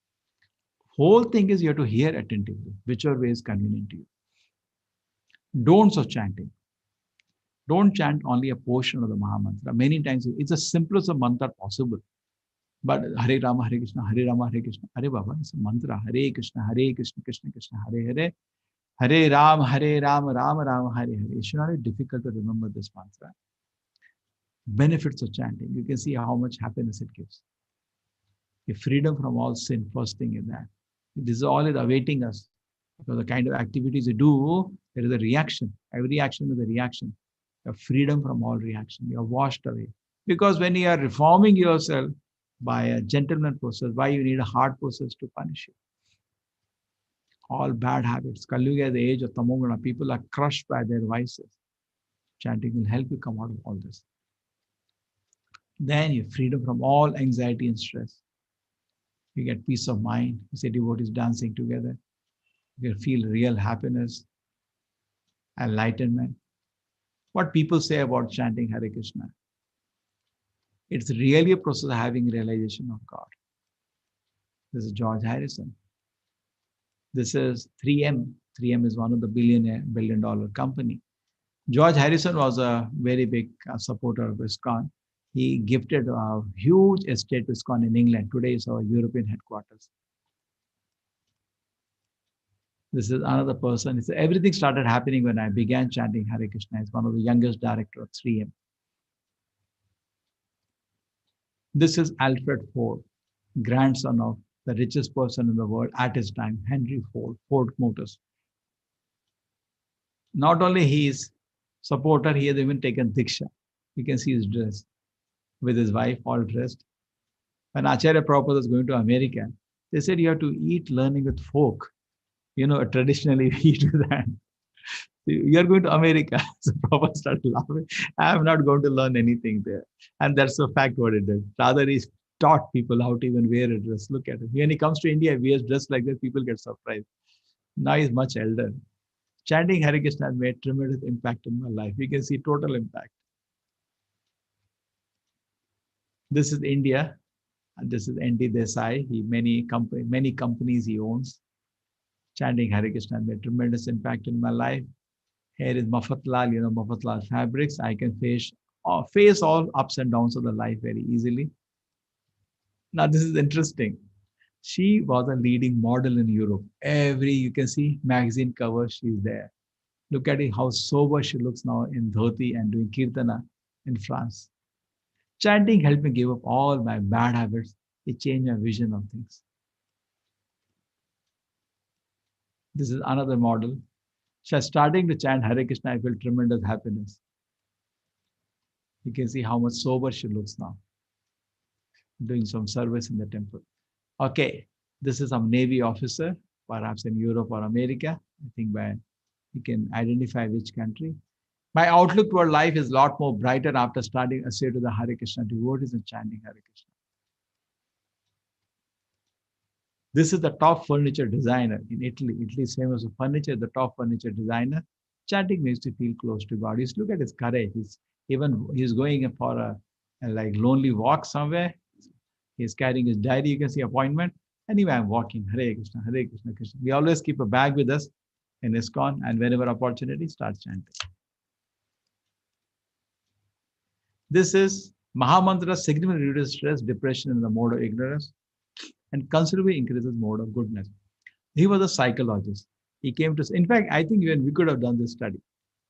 Whole thing is you have to hear attentively, whichever way is convenient to you. Don'ts of chanting. Don't chant only a portion of the Mahamantra. Many times it's the simplest of mantra possible. But Hare Rama, Hare Krishna, Hare Rama, Hare Krishna. Hare Baba, it's a mantra. Hare Krishna, Krishna Krishna, Hare Hare. Hare Ram, Ram Ram, Hare Hare. It should not be difficult to remember this mantra. Benefits of chanting. You can see how much happiness it gives. The freedom from all sin, first thing is that. This is all is awaiting us. Because the kind of activities you do, there is a reaction. Every action is a reaction. You have freedom from all reaction. You are washed away. Because when you are reforming yourself by a gentleman process, why you need a hard process to punish you? All bad habits. Kali Yuga is the age of Tamoguna. People are crushed by their vices. Chanting will help you come out of all this. Then you have freedom from all anxiety and stress. You get peace of mind. You see devotees dancing together. You can feel real happiness, enlightenment. What people say about chanting Hare Krishna. It's really a process of having realization of God. This is George Harrison. This is 3M. 3M is one of the billion-dollar company. George Harrison was a very big supporter of ISKCON. He gifted a huge estate to ISKCON in England. Today is our European headquarters. This is another person. Everything started happening when I began chanting Hare Krishna. He's one of the youngest director of 3M. This is Alfred Ford, grandson of the richest person in the world at his time, Henry Ford, Ford Motors. Not only he is supporter, he has even taken Diksha. You can see his dress with his wife all dressed. When Acharya Prabhupada was going to America, they said you have to eat learning with folk. You know, traditionally we eat with that. You are going to America. So Prabhupada started laughing. I am not going to learn anything there. And that's the fact what it did. Rather, he taught people how to even wear a dress. Look at it. When he comes to India, he wears dress like that, people get surprised. Now he's much elder. Chanting Hare Krishna has made tremendous impact in my life. You can see total impact. This is India. And this is N.T. Desai. Many companies he owns. Chanting Hare Krishna has made tremendous impact in my life. Here is Mafatlal, Mafatlal fabrics. I can face all ups and downs of the life very easily. Now, this is interesting. She was a leading model in Europe. You can see magazine cover, she's there. Look at it, how sober she looks now in dhoti and doing kirtana in France. Chanting helped me give up all my bad habits. It changed my vision of things. This is another model. She was starting to chant Hare Krishna. I felt tremendous happiness. You can see how much sober she looks now. Doing some service in the temple. Okay, this is some Navy officer, perhaps in Europe or America. I think you can identify which country. My outlook toward life is a lot more brighter after starting associated with the Hare Krishna devotees and chanting Hare Krishna. This is the top furniture designer in Italy. Italy is famous for furniture, the top furniture designer. Chanting makes you feel close to God. Look at his courage. He's going for a lonely walk somewhere. He's carrying his diary. You can see appointment. Anyway, I'm walking. Hare Krishna, Hare Krishna, Krishna. We always keep a bag with us in ISKCON, and whenever opportunity, start chanting. This is Mahamantra significantly reduces stress, depression, and the mode of ignorance, and considerably increases mode of goodness. He was a psychologist. He came to, in fact, I think even we could have done this study.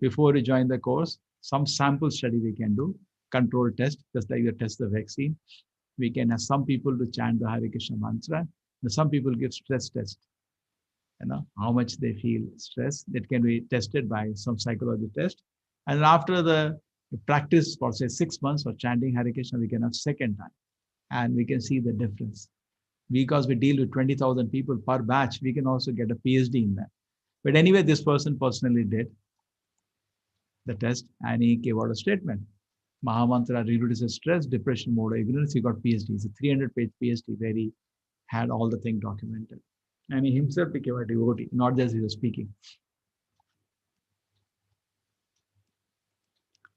Before we join the course, some sample study we can do, control test, just like you test the vaccine. We can have some people to chant the Hare Krishna mantra, and some people give stress test. How much they feel stress. That can be tested by some psychology test. And after the practice for say 6 months for chanting Hare Krishna, we can have second time. And we can see the difference. Because we deal with 20,000 people per batch, we can also get a PhD in that. But anyway, this person personally did the test and he gave out a statement. Mahamantra reduces stress, depression, mode, ignorance. He got PhD. It's a 300-page PhD where he had all the things documented. And he himself became a devotee, not just he was speaking.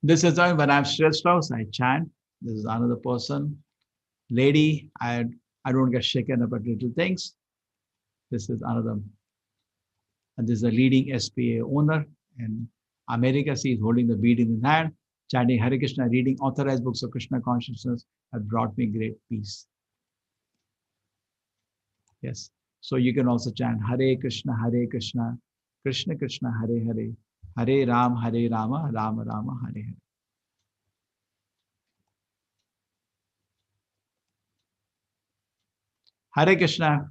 This is why when I'm stressed out, I chant. This is another person. Lady, I don't get shaken up at little things. This is another. And this is a leading SPA owner in America. He is holding the bead in his hand, chanting Hare Krishna, reading authorized books of Krishna consciousness have brought me great peace. Yes. So you can also chant Hare Krishna, Krishna Krishna, Hare Hare, Hare Rama, Rama Rama, Hare Hare. Hare Krishna.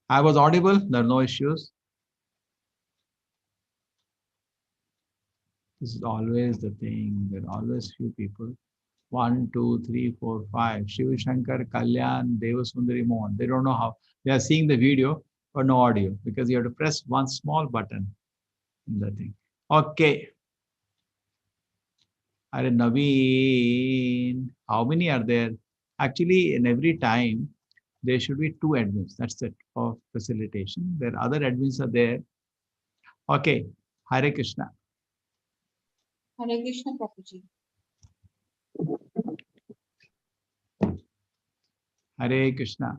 I was audible. There are no issues. This is always the thing. There are always few people. 1, 2, 3, 4, 5. Shiv Shankar, Kalyan, Devasundari Mohan. They don't know how. They are seeing the video, but no audio because you have to press one small button in the thing. Okay. Are Naveen? How many are there? Actually, in every time, there should be 2 admins. That's it for facilitation. There other admins are there. Okay. Hare Krishna. Hare Krishna, Prabhuji. Hare Krishna.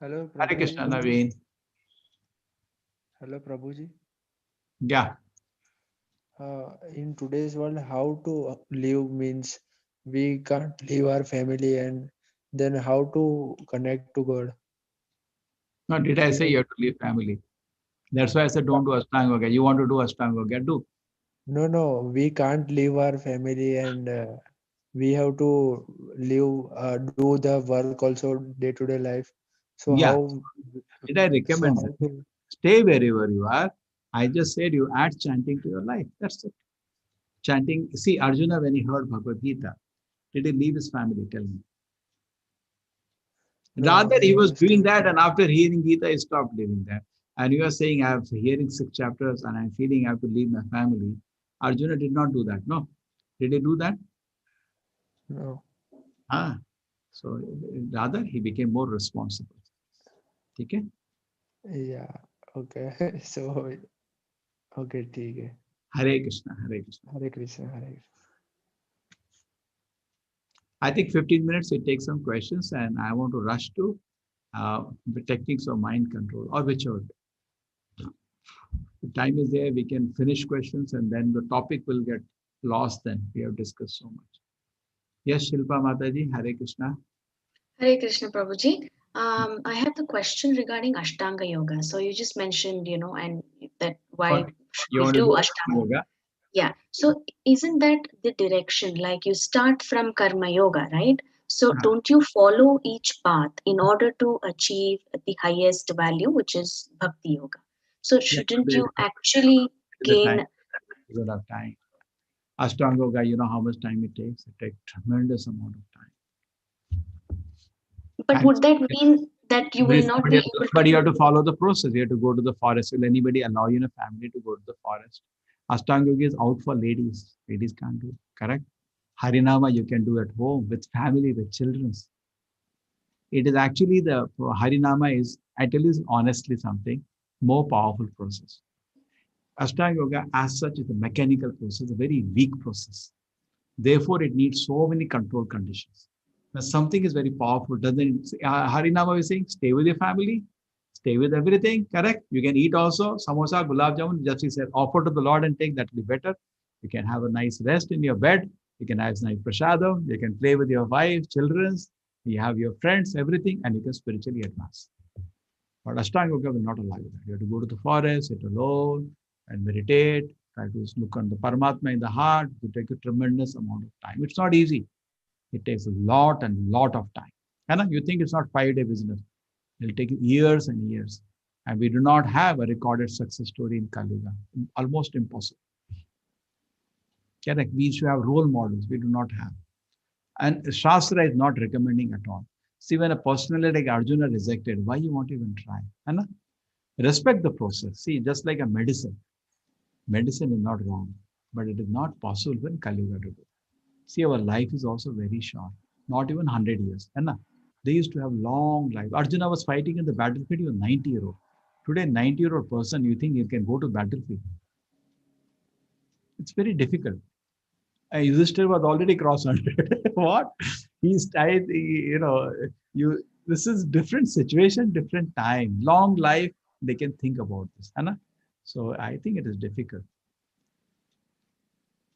Hello, Hare Prabhuji. Krishna, Naveen. Hello, Prabhuji. Yeah. In today's world, how to live means we can't leave our family, and then how to connect to God. No, did I say you have to leave family? That's why I said don't do Ashtanga Yoga. You want to do Ashtanga Yoga, do. No, we can't leave our family, and we have to live, do the work also day-to-day life. So Yeah. how? Did I So recommend how that? to? Stay wherever you are. I just said you add chanting to your life. That's it. Chanting. See, Arjuna, when he heard Bhagavad Gita, did he leave his family? Tell me. No, Rather, he he was was doing that, and after hearing Gita, he stopped living that. And you are saying, I am hearing 6 chapters and I'm feeling I have to leave my family. Arjuna did not do that. No. Did he do that? no. Ah. So rather, he became more responsible. Okay? Yeah. Okay. So okay, ठीक है. Hare Krishna, Hare Krishna. Hare Krishna, Hare Krishna. I think 15 minutes, we take some questions, and I want to rush to the techniques of mind control or whichever. The time is there, we can finish questions, and then the topic will get lost then. We have discussed so much. Yes, Shilpa Mataji, Hare Krishna. Hare Krishna, Prabhuji. I have a question regarding Ashtanga Yoga. So you just mentioned, and that why What? should You we want to do do Ashtanga? yoga? Yeah. So isn't that the direction? Like you start from Karma Yoga, right? So Uh-huh. don't you follow each path in order to achieve the highest value, which is Bhakti Yoga? So Yeah, shouldn't you actually the time, gain? is enough time. Ashtanga Yoga, you know how much time it takes? It takes tremendous amount of time. But And would that mean that you will not be able but to? you have to follow the process. You have to go to the forest. Will anybody allow you in a family to go to the forest? Ashtanga Yoga is out for ladies. Ladies can't do it. Correct? Harinama you can do at home with family, with children. It is actually the Harinama is, I tell you honestly something, more powerful process. Ashtanga Yoga as such is a mechanical process, a very weak process. Therefore, it needs so many control conditions. When something is very powerful, doesn't Harinama is saying, stay with your family, stay with everything, correct? You can eat also, samosa, gulab jamun, just he said, offer to the Lord and take, that will be better. You can have a nice rest in your bed, you can have nice prasadam, you can play with your wife, children, you have your friends, everything, and you can spiritually advance. But Ashtanga Yoga will not allow you that. You have to go to the forest, sit alone, and meditate, try to look on the Paramatma in the heart. It will take a tremendous amount of time. It's not easy. It takes a lot and lot of time. And you think it's not 5-day business. It'll take years and years. And we do not have a recorded success story in Kali Yuga. Almost impossible. Correct. We should have role models. We do not have. And Shastra is not recommending at all. See, when a personality like Arjuna rejected, why you want to even try? Anna? Respect the process. See, just like a medicine. Medicine is not wrong, but it is not possible when Kali Yuga to do. See, our life is also very short, not even 100 years. Anna? They used to have long life. Arjuna was fighting in the battlefield, he was 90-year-old. Today, 90-year-old person, you think you can go to battlefield? It's very difficult. Yudhishthira was already crossed 100. What? He's died, this is different situation, different time. Long life, they can think about this. Anna? So I think it is difficult.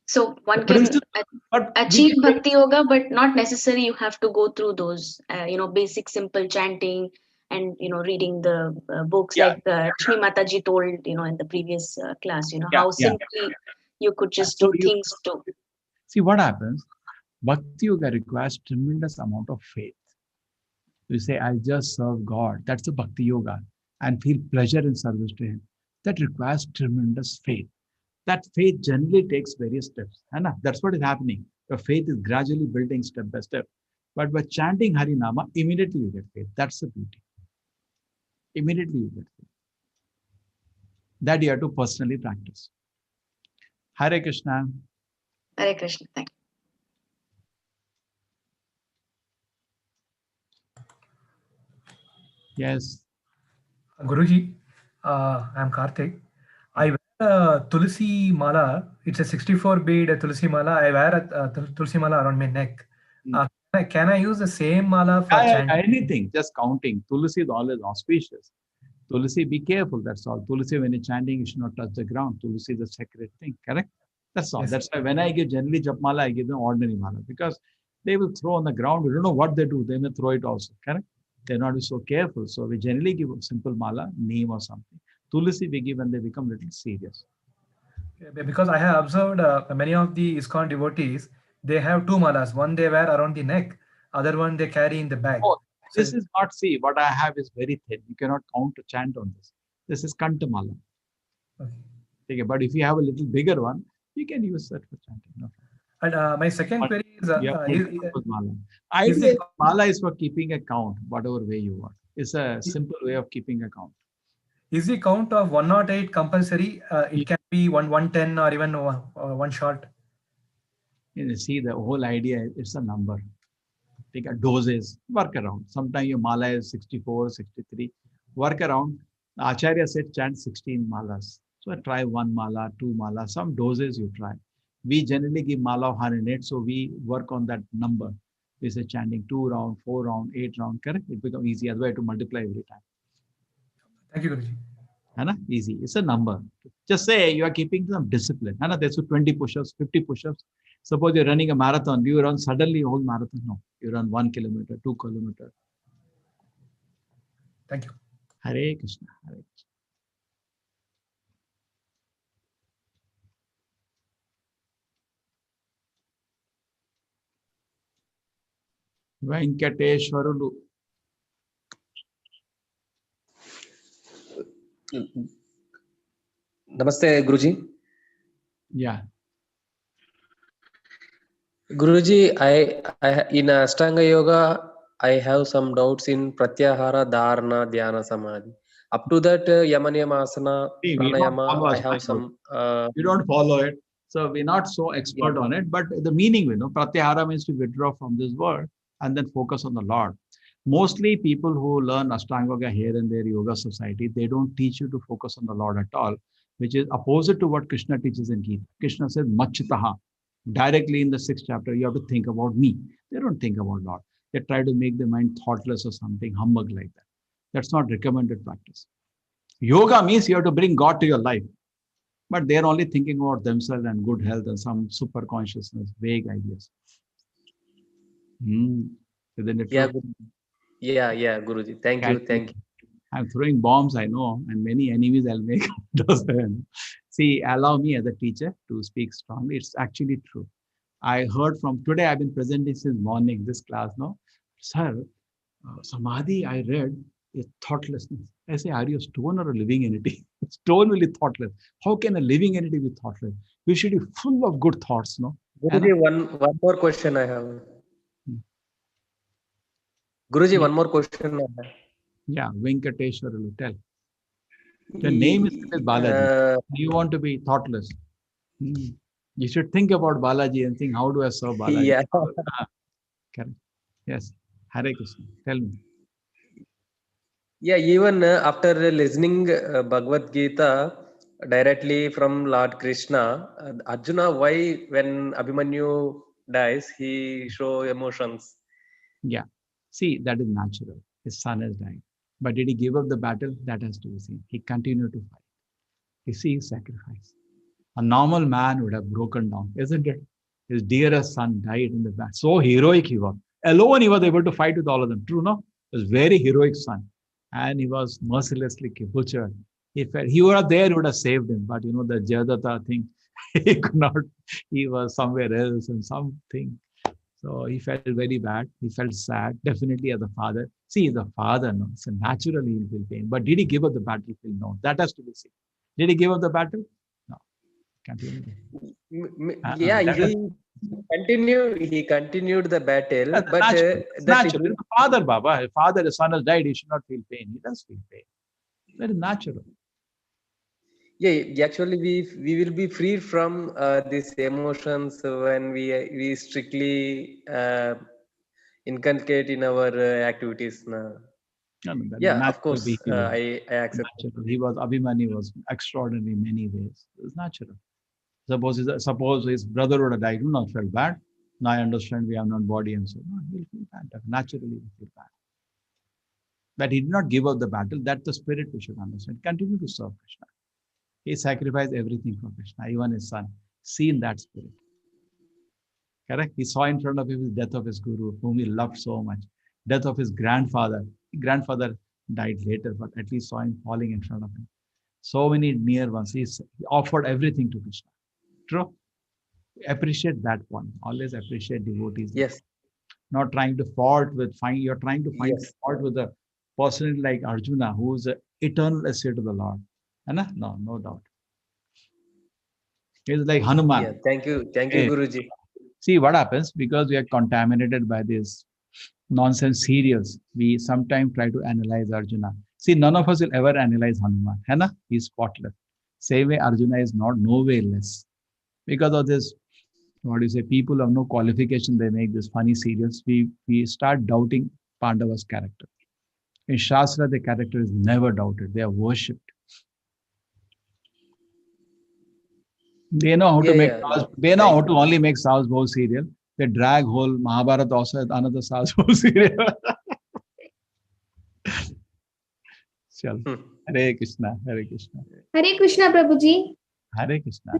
So one But can it's just- but we achieve can bhakti yoga, but not necessarily you have to go through those, basic simple chanting and, reading the books Yeah. like Lakshmi Mataji told, in the previous class, Yeah, how yeah. simply you could just So do you things too. see what happens. Bhakti yoga requires tremendous amount of faith. You say, I just serve God. That's the bhakti yoga, and feel pleasure in service to Him. That requires tremendous faith. That faith generally takes various steps. Anna, that's what is happening. Your faith is gradually building step by step. But by chanting Harinama, immediately you get faith. That's the beauty. Immediately you get faith. That you have to personally practice. Hare Krishna. Hare Krishna. Thank you. Yes. Guruji, I'm Karthik. I wear a Tulsi Mala. It's a 64 bead Tulsi Mala. I wear a Tulsi Mala around my neck. Can I use the same Mala for chanting? Anything, just counting. Tulsi is always auspicious. Tulsi, be careful, that's all. Tulsi, when you're chanting, you should not touch the ground. Tulsi is a sacred thing, correct? That's all. Yes. That's why when I give generally Japmala, I give them ordinary mala because they will throw on the ground. We don't know what they do. They may throw it also, correct? They're not so careful. So we generally give a simple mala, name or something. Tulsi we give when they become a little serious. Because I have observed many of the ISKCON devotees, they have two malas. One they wear around the neck, other one they carry in the bag. Oh, this is not, see, what I have is very thin. You cannot count to chant on this. This is Kantamala. Okay, but if you have a little bigger one, you can use that for chanting. No. And my second query is, mala. Ideally, mala is for keeping a count, whatever way you want. It's a simple way of keeping a count. Is the count of 108 compulsory? It can be 110 or even one short. You see, the whole idea is a number. Take a doses, work around. Sometimes your mala is 64, 63. Work around. Acharya said chant 16 malas. So try one mala, two mala, some doses you try. We generally give mala of 108, so we work on that number. We say chanting 2 round, 4 round, 8 round, correct? It becomes easy, otherwise to multiply every time. Thank you, Guruji. Anna, easy. It's a number. Just say you are keeping some discipline. Anna, there's 20 push-ups, 50 push-ups. Suppose you're running a marathon, you run suddenly a whole marathon. No, you run 1 kilometer, 2 kilometers. Thank you. Hare Krishna. Hare Krishna. Venkateshwarulu. Namaste, Guruji. Yeah. Guruji, I in Ashtanga Yoga, I have some doubts in Pratyahara, Dharana, Dhyana, Samadhi. Up to that, Yamaniyama Asana, Pranayama, I have some. We don't follow it. So we're not so expert on it, but the meaning we know. Pratyahara means to withdraw from this world and then focus on the Lord. Mostly people who learn Ashtanga Yoga here and there, Yoga Society, they don't teach you to focus on the Lord at all, which is opposite to what Krishna teaches in Gita. Krishna says, Machitaha. Directly in the 6th chapter, you have to think about me. They don't think about Lord. They try to make the mind thoughtless or something, humbug like that. That's not recommended practice. Yoga means you have to bring God to your life. But they're only thinking about themselves and good health and some super consciousness, vague ideas. Yeah, Guruji. Thank you. I'm throwing bombs, I know, and many enemies I'll make. See, allow me as a teacher to speak strongly. It's actually true. I heard from today, I've been presenting since morning, this class, no? Sir, Samadhi, I read, is thoughtlessness. I say, are you a stone or a living entity? Stone will be thoughtless. How can a living entity be thoughtless? We should be full of good thoughts, no? Guruji, one more question I have. Guruji, one more question. Yeah, Venkateshwara will tell. The name is Balaji. You want to be thoughtless. You should think about Balaji and think, how do I serve Balaji? Yeah. Correct. Yes. Hare Krishna. Tell me. Yeah, even after listening Bhagavad Gita directly from Lord Krishna, Arjuna, why when Abhimanyu dies, he show emotions? Yeah. See, that is natural. His son has died. But did he give up the battle? That has to be seen. He continued to fight. You see his sacrifice. A normal man would have broken down, isn't it? His dearest son died in the battle. So heroic he was. Alone he was able to fight with all of them. True, no? He was very heroic son. And he was mercilessly butchered. He felt he would have there, he would have saved him. But you know, the Jayadratha thing, he could not, he was somewhere else and something. So he felt very bad. He felt sad, definitely as a father. See, as a father, no, so naturally he'll feel pain. But did he give up the battlefield? No, that has to be seen. Did he give up the battle? No. Continue. Yeah, he continued the battle, That's but natural. It's that natural. It's a father, Baba. If father, his son has died, he should not feel pain. He does feel pain. That is natural. yeah, actually we will be free from these emotions when we strictly inculcate in our activities now. No, no, that is Yeah, of natural course, behavior. I accept. Natural. He was Abhimanyu was extraordinary in many ways. It's natural. Suppose his brother would have died, he would not feel bad. Now I understand we have not body and so no, he'll feel bad. Naturally he'll feel bad. But he did not give up the battle. That's the spirit we should understand. Continue to serve Krishna. He sacrificed everything for Krishna, even his son. See in that spirit. Correct? He saw in front of him the death of his guru, whom he loved so much. Death of his grandfather. Grandfather died later, but at least saw him falling in front of him. So many near ones. He offered everything to Krishna. True? Appreciate that one. Always appreciate devotees. Yes. Not trying to you're trying to find Yes. fault with a person like Arjuna, who is an eternal essay to the Lord. No, no doubt. He's like Hanuman. Yeah, thank you, Hey, Guruji. see what happens because we are contaminated by these nonsense serials. We sometimes try to analyze Arjuna. See, none of us will ever analyze Hanuman. He's spotless. Same way Arjuna is not no way less. Because of this, what do you say, people have no qualification, they make this funny serials. We start doubting Pandava's character. In Shastra, the character is never doubted. They are worshipped. They know how to make they know how to only make Saas Bahu serial. They drag whole Mahabharata also as another Saas Bahu serial. Hare Krishna, Hare Krishna. Hare Krishna, Prabhuji. Hare Krishna.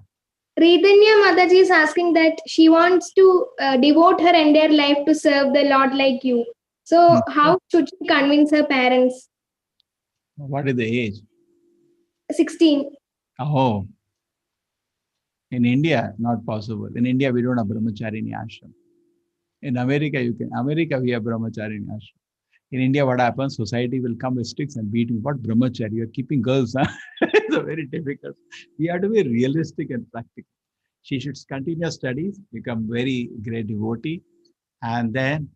Ritanya Mataji is asking that she wants to devote her entire life to serve the Lord like you. So, how should she convince her parents? What is the age? 16. Oh. In India, not possible. In India, we don't have brahmacharini ashram. In America, we have brahmacharini ashram. In India, what happens? Society will come with sticks and beat me. What brahmachari? You're keeping girls, huh? It's very difficult. We have to be realistic and practical. She should continue studies, become very great devotee, and then,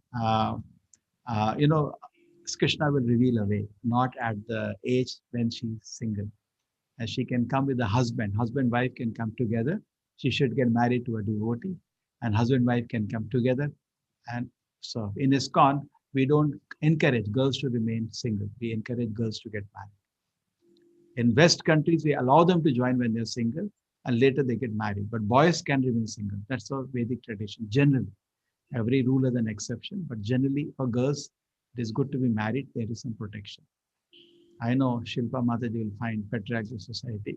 Krishna will reveal a way, not at the age when she's single. And she can come with a husband. Husband, wife can come together. She should get married to a devotee, and husband, wife can come together. And so in ISKCON, we don't encourage girls to remain single. We encourage girls to get married. In West countries, we allow them to join when they're single, and later they get married. But boys can remain single. That's our Vedic tradition, generally. Every rule has an exception, but generally for girls, it is good to be married. There is some protection. I know Shilpa Mataji will find patriarchal society.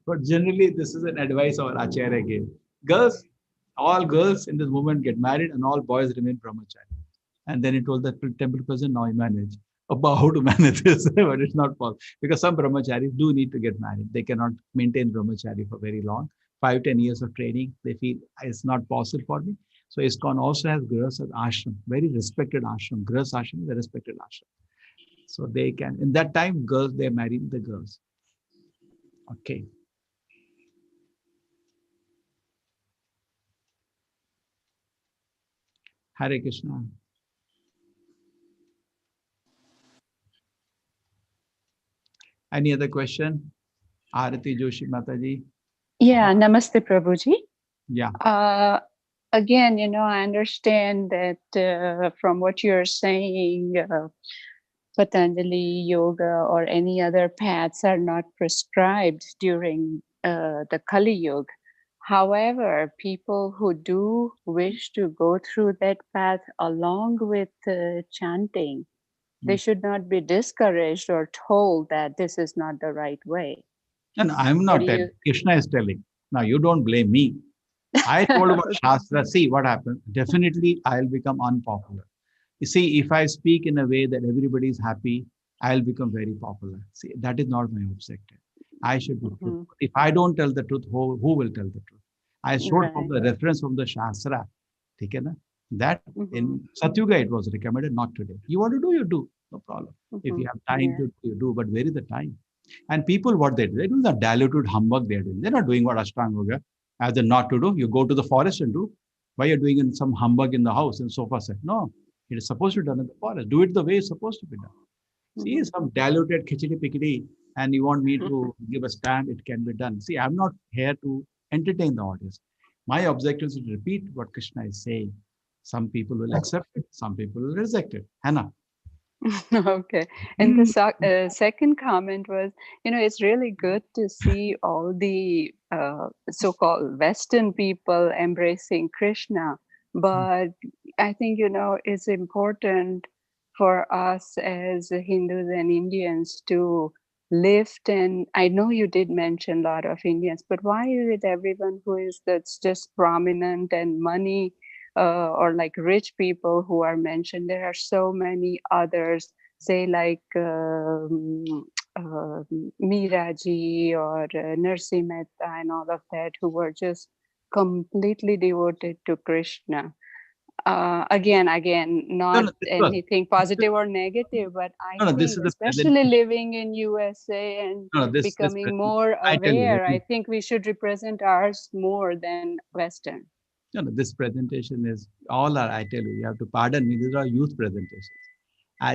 But generally, this is an advice our Acharya gave. Girls, all girls in this movement get married and all boys remain brahmachari. And then he told the temple person, now you manage. About how to manage this, but it's not possible. Because some brahmacharis do need to get married. They cannot maintain brahmachari for very long. 5-10 years of training, they feel it's not possible for me. So ISKCON also has girls at ashram, very respected ashram. Girls ashram is a respected ashram. So they can, in that time, girls, they're marrying the girls. Okay. Hare Krishna. Any other question? Arati Joshi Mataji. Yeah, Namaste Prabhuji. Yeah. Again, I understand that from what you're saying, Patanjali yoga or any other paths are not prescribed during the Kali Yuga. However, people who do wish to go through that path along with chanting, they should not be discouraged or told that this is not the right way. And I'm not telling. Krishna is telling. Now you don't blame me. I told about Shastra. See what happens. Definitely, I'll become unpopular. You see, if I speak in a way that everybody is happy, I'll become very popular. See, that is not my objective. I should be truthful. If I don't tell the truth, who will tell the truth? I showed from the reference from the Shastra. Okay, na? That in Satyuga it was recommended, not today. You want to do, you do. No problem. If you have time to do, you do. But where is the time? And people, what they do the diluted humbug they are doing. They're not doing what Ashtanga Yoga as a not to do. You go to the forest and do. Why you're doing in some humbug in the house and sofa set? No, it is supposed to be done in the forest. Do it the way it's supposed to be done. See, some diluted khichdi pichdi, and you want me to give a stand, it can be done. See, I'm not here to entertain the audience. My objective is to repeat what Krishna is saying. Some people will accept it, some people will reject it. Hannah. Okay. And the second comment was, it's really good to see all the so-called Western people embracing Krishna. But I think, it's important for us as Hindus and Indians to lift. And I know you did mention a lot of Indians, but why is it everyone that's just prominent and money or like rich people who are mentioned? There are so many others, say like Miraji or Narsi Mehta and all of that, who were just completely devoted to Krishna. Again, not anything positive or negative, but I think especially living in USA and becoming more aware, I think we should represent ours more than Western. No, this presentation is all I tell you, you have to pardon me, these are youth presentations.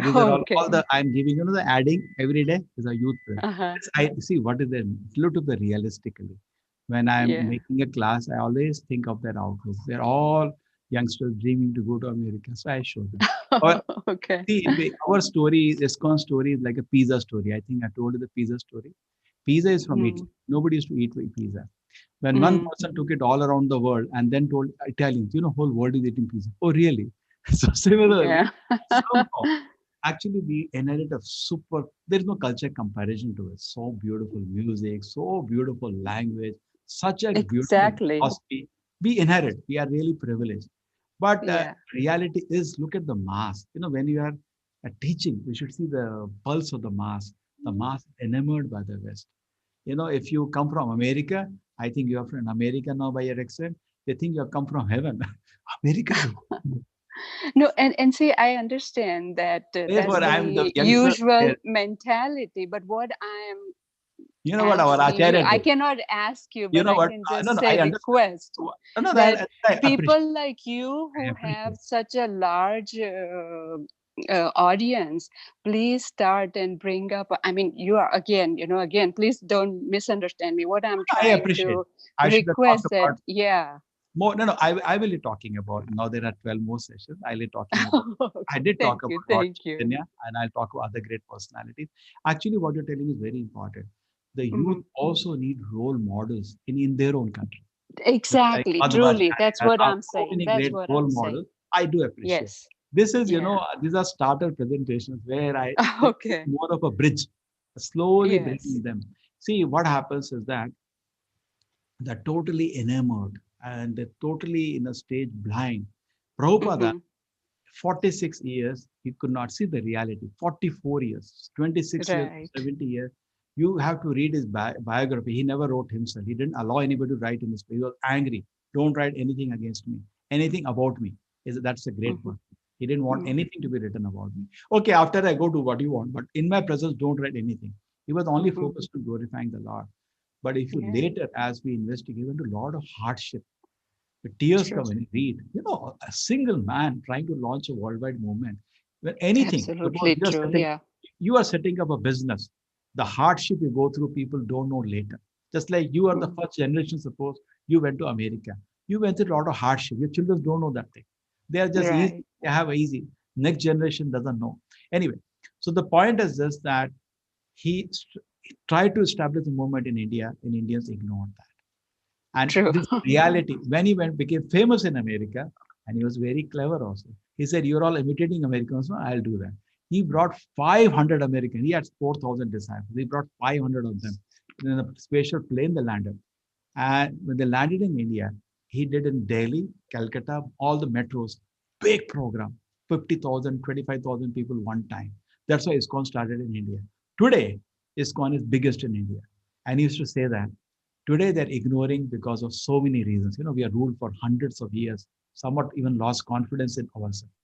These are all the, I'm giving the adding every day is a youth presentation. I see what is the, look at the realistically. When I'm making a class, I always think of their outlook. They're all youngsters dreaming to go to America. So I show them. See, our story, ISKCON story is like a pizza story. I think I told you the pizza story. Pizza is from Italy. Nobody used to eat pizza. When one person took it all around the world and then told Italians, whole world is eating pizza. Oh, really? So similarly, actually we inherit a super, there's no culture comparison to it. So beautiful music, so beautiful language, such a beautiful philosophy. We inherit, we are really privileged. But reality is, look at the mass. When you are teaching, we should see the pulse of the mass. The mass enamored by the West. If you come from America, I think you are from America now by your accent. They think you have come from heaven. America. No, and see, I understand that that's the usual mentality. But what I am, what our Acharya I cannot ask you, but I can just say request that people like you who have such a large audience, please start and bring up. I mean, you are again, please don't misunderstand me. What I'm trying to request that, more. No, I will be talking about. Now there are 12 more sessions. I'll be talking about. I did talk about Chaitanya, and I'll talk about other great personalities. Actually, what you're telling is very important. The youth also need role models in their own country. Exactly, truly. That's what I'm saying. That's what I'm saying. I do appreciate. Yes. This is, these are starter presentations where I more of a bridge, slowly bringing them. See, what happens is that they're totally enamored and they're totally in a stage blind. Prabhupada, 46 years, he could not see the reality. 44 years, 26 years, 70 years. You have to read his biography. He never wrote himself. He didn't allow anybody to write in his place. He was angry. Don't write anything against me. Anything about me. That's a great one. He didn't want anything to be written about me. Okay, after I go, do what you want. But in my presence, don't write anything. He was only focused on glorifying the Lord. But if you later, as we investigate, into a lot of hardship, the tears come when you read. A single man trying to launch a worldwide movement. When anything, absolutely true. You are setting up a business. The hardship you go through, people don't know later. Just like you are the first generation, suppose you went to America. You went through a lot of hardship. Your children don't know that thing. They are just easy. Right. They have easy. Next generation doesn't know. Anyway, so the point is this, that he tried to establish a movement in India, and Indians ignored that. And True. this reality, when he became famous in America, and he was very clever also. He said, "You're all imitating Americans, so I'll do that." He brought 500 Americans. He had 4,000 disciples. He brought 500 of them in a special plane. They landed, and when they landed in India, he did in Delhi, Calcutta, all the metros, big program, 50,000, 25,000 people one time. That's why ISKCON started in India. Today, ISKCON is biggest in India, and he used to say that. Today, they're ignoring because of so many reasons. We are ruled for hundreds of years, somewhat even lost confidence in ourselves.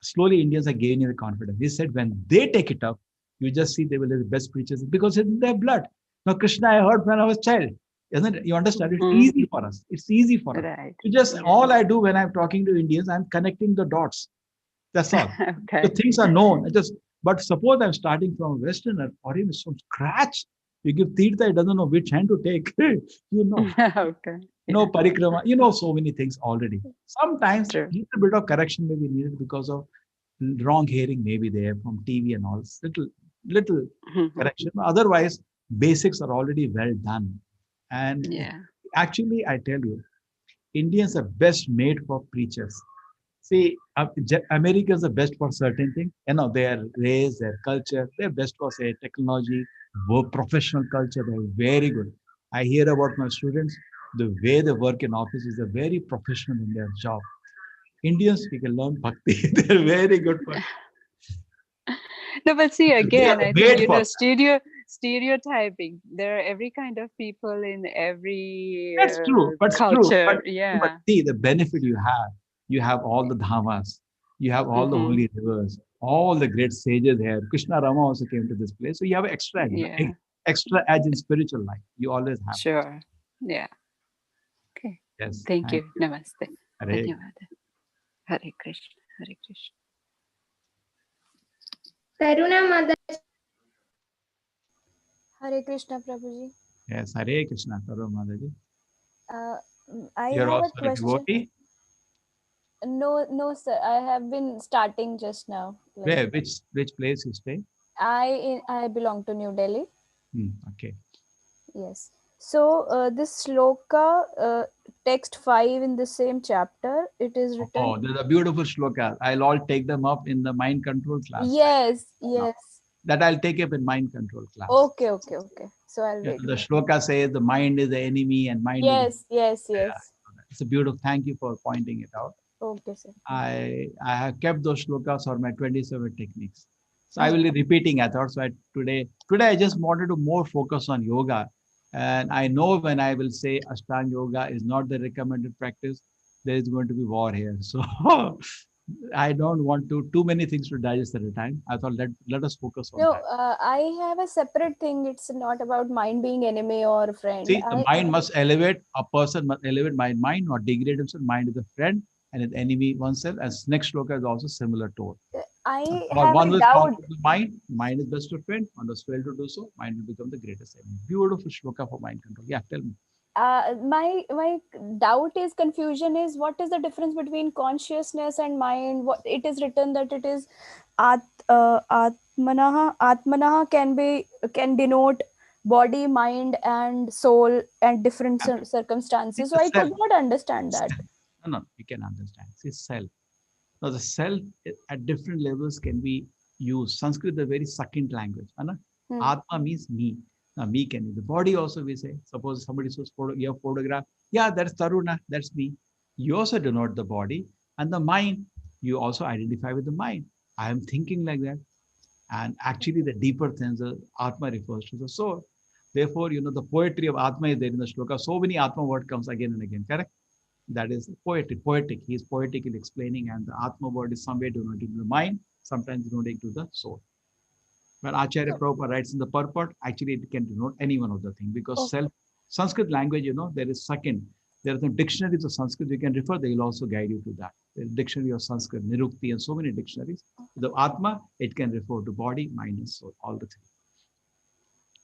Slowly, Indians are gaining the confidence. He said, when they take it up, you just see they will be the best preachers because it's in their blood. Now, Krishna, I heard when I was a child. Isn't it? You understand? It's easy for us. It's easy for us. Right. You just, all I do when I'm talking to Indians, I'm connecting the dots. That's all. Okay. The things are known. But suppose I'm starting from a Westerner or even from scratch. You give Tirtha, he doesn't know which hand to take. Okay. Parikrama, so many things already. Sometimes a True. little bit of correction may be needed because of wrong hearing maybe there from TV and all. Little correction. Otherwise, basics are already well done. And actually, I tell you, Indians are best made for preachers. See, Americans are best for certain things. Their race, their culture, they're best for, say, technology, work, professional culture. They're very good. I hear about my students, the way they work in offices, they're very professional in their job. Indians, we can learn bhakti. They're very good for it. No, but see, again, I made think, for- stereotyping. There are every kind of people in every That's true, but culture. But Yeah. see, the benefit you have all the dhamas, you have all the holy rivers, all the great sages here. Krishna Rama also came to this place. So you have extra edge, Yeah. extra edge in spiritual life. You always have. Sure. Yeah. Okay. Yes. Thank you. Namaste. Hare. Dhanyawada. Hare Krishna. Hare Krishna. Karuna Mother. Hare Krishna, Prabhuji. Yes, Hare Krishna, Karo Madaji. I You're have a also a question. devotee? No, sir. I have been starting just now. Where? Which place you stay? I belong to New Delhi. Okay. Yes. So this shloka, text 5 in the same chapter, it is written. Oh, there's a beautiful shloka. I'll all take them up in the mind control class. Yes. That I'll take up in mind control class. Okay. So I'll wait. The shloka says the mind is the enemy and mind is... Yes. It's a beautiful, thank you for pointing it out. Okay, sir. I have kept those shlokas for my 27 techniques. So I will be repeating, I thought. So today I just wanted to more focus on yoga. And I know when I will say Ashtanga Yoga is not the recommended practice, there is going to be war here. So I don't want too many things to digest at a time. I thought let us focus on that. I have a separate thing. It's not about mind being enemy or friend. See, the mind must elevate. A person must elevate my mind, not degrade himself. Mind is a friend and an enemy oneself. As next shloka is also similar tone. I Or have one a will doubt. conquer the mind is best of friend. One does fail to do so, mind will become the greatest enemy. Beautiful shloka for mind control. Yeah, tell me. My doubt is, confusion is, what is the difference between consciousness and mind? What it is written that it is atmanaha can denote body, mind, and soul and different circumstances. So I could not understand that. No, you can understand. See, self. Now, the self at different levels can be used. Sanskrit is a very succinct language. Atma means me. Now, me can be the body also, we say. Suppose somebody says your photograph. Yeah, that's Taruna. That's me. You also denote the body. And the mind, you also identify with the mind. I am thinking like that. And actually, the deeper sense of Atma refers to the soul. Therefore, the poetry of Atma is there in the shloka. So many Atma word comes again and again, correct? That is poetic. He is poetically explaining, and the Atma word is somewhere denoting to the mind, sometimes denoting to the soul. When Acharya Prabhupada writes in the purport, actually it can denote any one of the things because Sanskrit language, there is second. There are some dictionaries of Sanskrit you can refer, they will also guide you to that. There is dictionary of Sanskrit, Nirukti, and so many dictionaries. The Atma, it can refer to body, mind, and soul, all the three.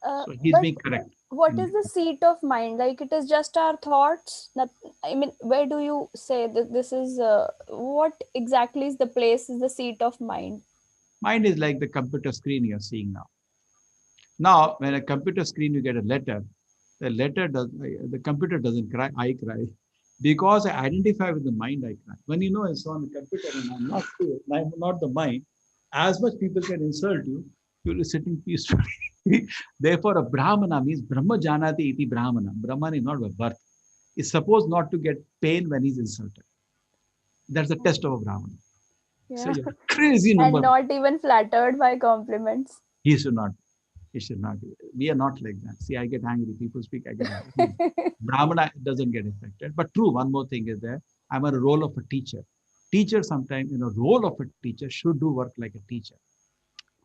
So he's But being correct. what is the seat of mind? Like it is just our thoughts? I mean, where do you say that this is, what exactly is the place, is the seat of mind? Mind is like the computer screen you're seeing now. Now, when a computer screen you get a letter, the computer doesn't cry, I cry. Because I identify with the mind, I cry. When you know it's on the computer and I'm not the mind, as much people can insult you, you'll be sitting peacefully. Therefore, a Brahmana means Brahma Janati iti Brahmana. Brahman is not by birth. Is supposed not to get pain when he's insulted. That's the test of a Brahmana. So Yeah. you're a crazy number. And not even flattered by compliments. He should not. He should not be. We are not like that. See, I get angry. People speak, I get angry. Brahmana doesn't get affected. But true, one more thing is there. I'm in a role of a teacher. Teacher sometimes in a role of a teacher should do work like a teacher.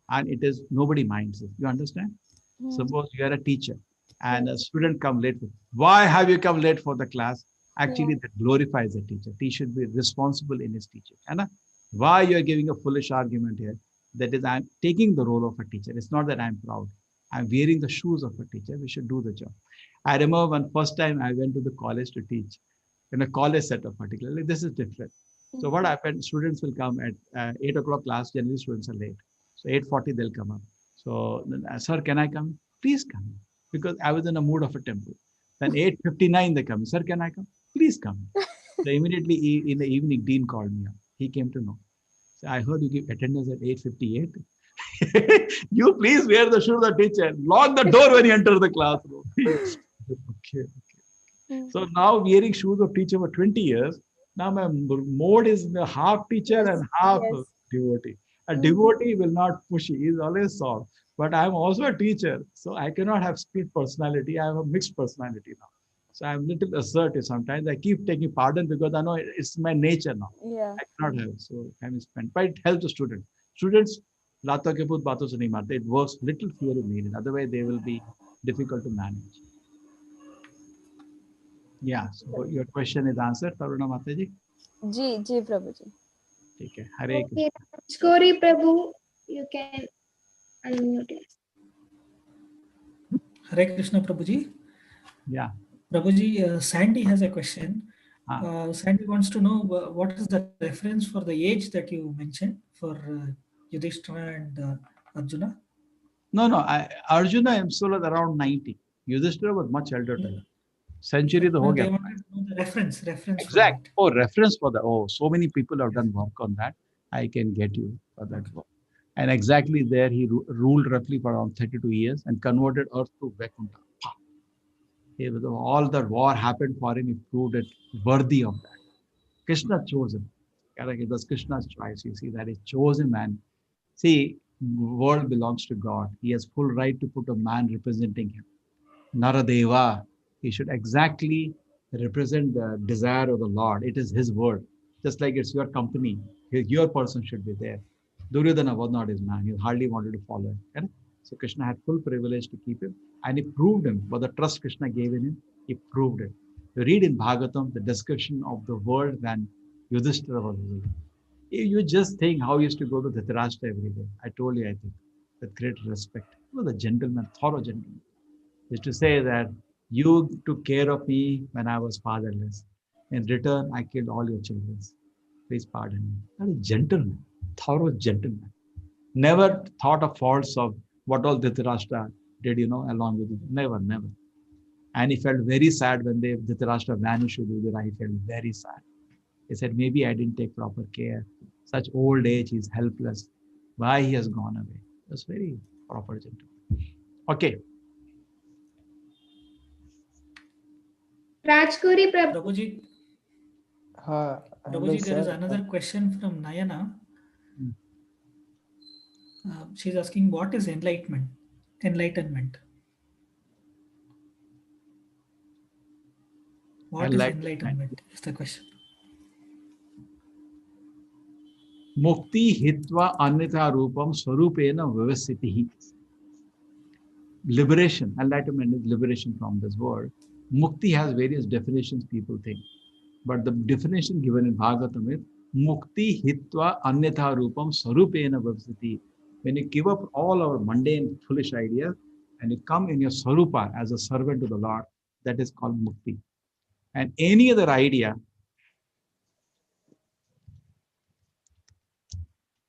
And it is, nobody minds it. You understand? Suppose you are a teacher and a student come late. Why have you come late for the class? Actually, that glorifies the teacher. He should be responsible in his teaching. And why you are giving a foolish argument here? That is, I'm taking the role of a teacher. It's not that I'm proud. I'm wearing the shoes of a teacher. We should do the job. I remember when first time I went to the college to teach, in a college setup particularly, this is different. So what happened, students will come at 8 o'clock class, generally students are late. So 8:40 they'll come up. So, sir, can I come? Please come. Because I was in a mood of a temple. Then 8:59 they come. Sir, can I come? Please come. So immediately in the evening, Dean called me up. He came to know. So I heard you give attendance at 8:58. You please wear the shoe of the teacher. Lock the door when you enter the classroom. Okay. So now wearing shoes of teacher for 20 years. Now my mode is half teacher and half devotee. A devotee will not pushy. He is always soft. But I am also a teacher. So I cannot have split personality. I have a mixed personality now. So I'm a little assertive sometimes. I keep taking pardon because I know it's my nature now. Yeah. I cannot have. So time is spent. But it helps the student. Students, लातों के भूत बातों से नहीं मारते. It works. Little fear is needed. Otherwise, they will be difficult to manage. Yeah. So your question is answered, Taruna Mataji. जी प्रभु जी. ठीक है. Hare Okay, Rajkori Prabhu, you can unmute it. Hare Krishna Prabhuji. Yeah. Prabhuji, Sandy has a question. Sandy wants to know what is the reference for the age that you mentioned for Yudhishthira and Arjuna? No. Arjuna himself was around 90. Yudhishthira was much elder than him. Century the whole They gap. wanted to know the reference. Exact. Reference for that. Oh, so many people have done work on that. I can get you for that work. And exactly there he ruled roughly for around 32 years and converted earth to Vaikuntha. All the war happened for him. He proved it worthy of that. Krishna chose him. It was Krishna's choice. You see that he chose him, and see, world belongs to God. He has full right to put a man representing him. Naradeva, he should exactly represent the desire of the Lord. It is his word. Just like it's your company, your person should be there. Duryodhana was not his man. He hardly wanted to follow him. Right? So Krishna had full privilege to keep him, and he proved him. For the trust Krishna gave in him, he proved it. You read in Bhagavatam the description of the world when Yudhishthira was ruling. You just think how he used to go to Dhritarashtra every day. I told you, I think, with great respect. He was a gentleman, thorough gentleman. He used to say that you took care of me when I was fatherless. In return, I killed all your children. Please pardon me. That is gentleman, thorough gentleman. Never thought of faults of what all Dhritarashtra did, along with it. Never. And he felt very sad when Dhritarashtra vanished with Udira. He felt very sad. He said, maybe I didn't take proper care. Such old age, he's helpless. Why he has gone away? That's very proper gentleman. Okay. Rajkori Prabhu. Prabhuji, hello, there is sir. another question from Nayana. She's asking, what is enlightenment? What is enlightenment? Is the question. Mukti hitva annitha rupam swarupena vivasitihi. Liberation, enlightenment is liberation from this world. Mukti has various definitions people think. But the definition given in Bhagavatam is Mukti hitva annitha rupam swarupena vivasitihi. When you give up all our mundane, foolish ideas and you come in your Sarupa as a servant to the Lord, that is called Mukti. And any other idea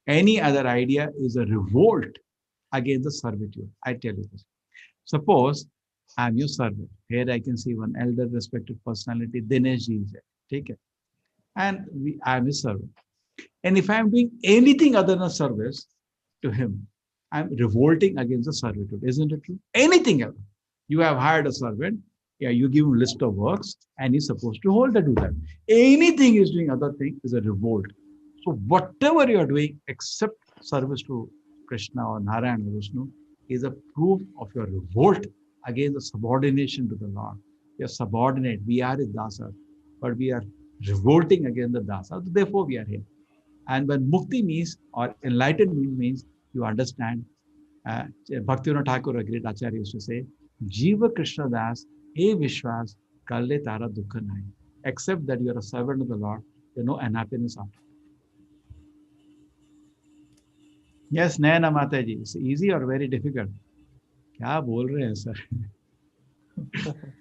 is a revolt against the servitude. I tell you this. Suppose I'm your servant. Here I can see one elder respected personality, Dinesh ji is there. Take it. And I'm his servant. And if I'm doing anything other than service to him, I'm revolting against the servitude. Isn't it true? Anything else. You have hired a servant, yeah, you give him a list of works, and he's supposed to hold that to that. Anything he's doing other thing is a revolt. So whatever you are doing, except service to Krishna or Narayana or Vishnu, is a proof of your revolt against the subordination to the Lord. We are subordinate. We are his dasa, but we are revolting against the dasa. Therefore, we are here. And when mukti means, or enlightenment means, you understand. Bhaktivinoda Thakur, a great acharya, used to say, Jiva Krishna Das, E Vishwas, Kalle Tara Dukha Nai. Except that you are a servant of the Lord, there is no unhappiness after. Yes, Nayana Mataji, it's easy or very difficult? Kya bol rahe hain, sir?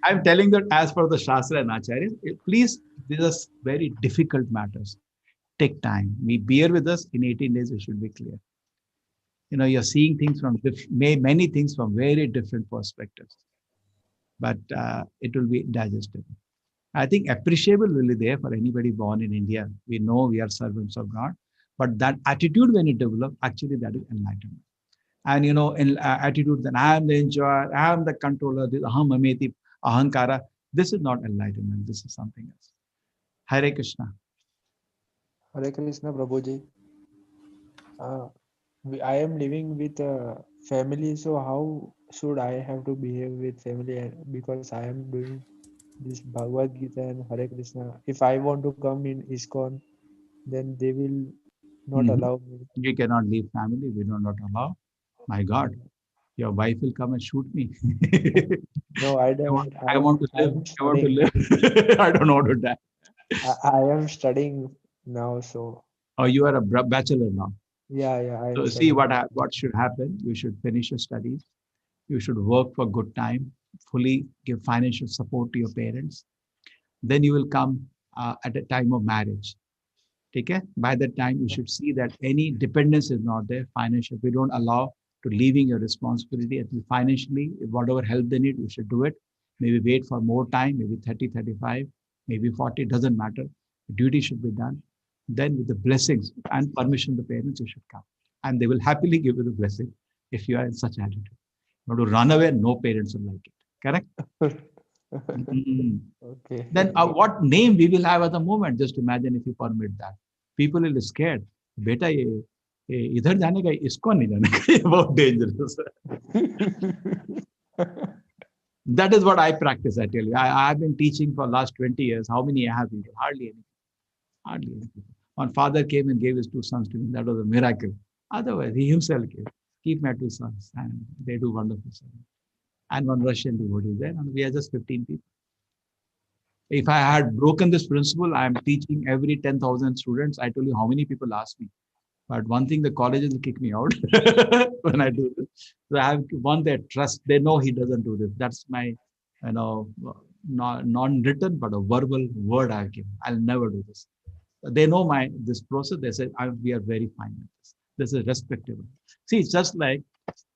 I'm telling that as per the Shastra and Acharya, please, these are very difficult matters. Take time. We bear with us. In 18 days, it should be clear. You know, you're seeing things from many things from very different perspectives, but it will be digestible. I think appreciable will be there for anybody born in India. We know we are servants of God, but that attitude when it develops, actually that is enlightenment. And you know, in attitude that I am the enjoyer, I am the controller, this aham ameti ahankara, this is not enlightenment. This is something else. Hare Krishna. Hare Krishna, Prabhuji. I am living with a family, so how should I have to behave with family? Because I am doing this Bhagavad Gita and Hare Krishna. If I want to come in ISKCON, then they will not allow me. You cannot leave family. We do not allow. My God, your wife will come and shoot me. No, I don't. I want to live. I want to live. I don't want to die. I am studying now, so. Oh, you are a bachelor now. Yeah. So see what should happen. You should finish your studies. You should work for good time. Fully give financial support to your parents. Then you will come at a time of marriage. Okay? By that time, you should see that any dependence is not there. Financial, we don't allow to leaving your responsibility. At least financially, whatever help they need, you should do it. Maybe wait for more time, maybe 30, 35, maybe 40, doesn't matter. The duty should be done. Then with the blessings and permission of the parents, you should come. And they will happily give you the blessing if you are in such attitude. But to run away, no parents will like it. Correct? Okay. Then what name we will have at the moment? Just imagine if you permit that. People will be scared. Beta, idhar jane ka, isko nahi jane ka. बहुत dangerous. That is what I practice, I tell you. I have been teaching for the last 20 years. How many I have? Hardly any. Hardly any. One father came and gave his 2 sons to me. That was a miracle. Otherwise, he himself gave. Keep my 2 sons. And they do wonderful service. And one Russian devotee there. And we are just 15 people. If I had broken this principle, I am teaching every 10,000 students. I tell you how many people ask me. But one thing, the colleges will kick me out when I do this. So I have won their trust. They know he doesn't do this. That's my, non-written, but a verbal word I have given. I'll never do this. They know this process. They say, we are very fine with this. This is respectable. See, it's just like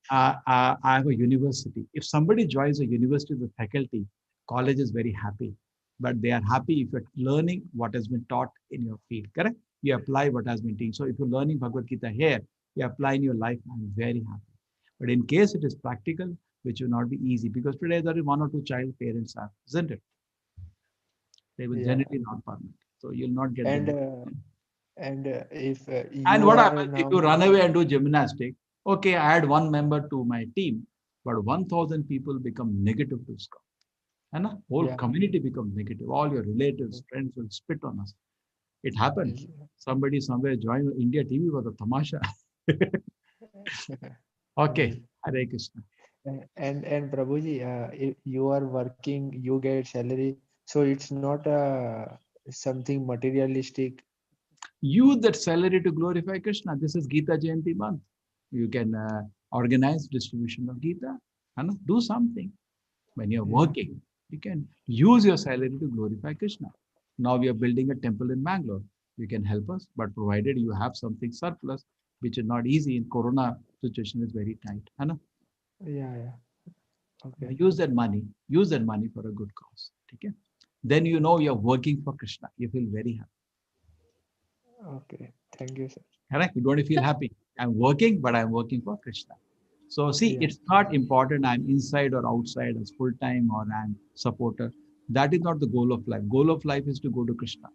I have a university. If somebody joins a university with faculty, college is very happy. But they are happy if you're learning what has been taught in your field, correct? You apply what has been taught. So if you're learning Bhagavad Gita here, you apply in your life, I'm very happy. But in case it is practical, which will not be easy, because today there is 1 or 2 child parents are, isn't it? They will generally not permit. So you'll not get if and what happens if you run away and do gymnastics? Okay, I had 1 member to my team, but 1,000 people become negative to score. And the whole community becomes negative. All your relatives, friends will spit on us. It happened. Somebody somewhere joined India TV was a tamasha. Okay, Hare Krishna. And Prabhuji, if you are working, you get salary. So it's not something materialistic. Use that salary to glorify Krishna. This is Gita Jayanti month. You can organize distribution of Gita. Do something. When you're working, you can use your salary to glorify Krishna. Now we are building a temple in Bangalore. You can help us, but provided you have something surplus, which is not easy in Corona situation is very tight. Yeah. Okay. Use that money. Use that money for a good cause. Okay? Then you know you're working for Krishna. You feel very happy. Okay. Thank you, sir. Correct? You don't feel happy. I'm working, but I'm working for Krishna. So see, Yeah. it's not important I'm inside or outside as full-time or I'm supporter. That is not the goal of life. Goal of life is to go to Krishna.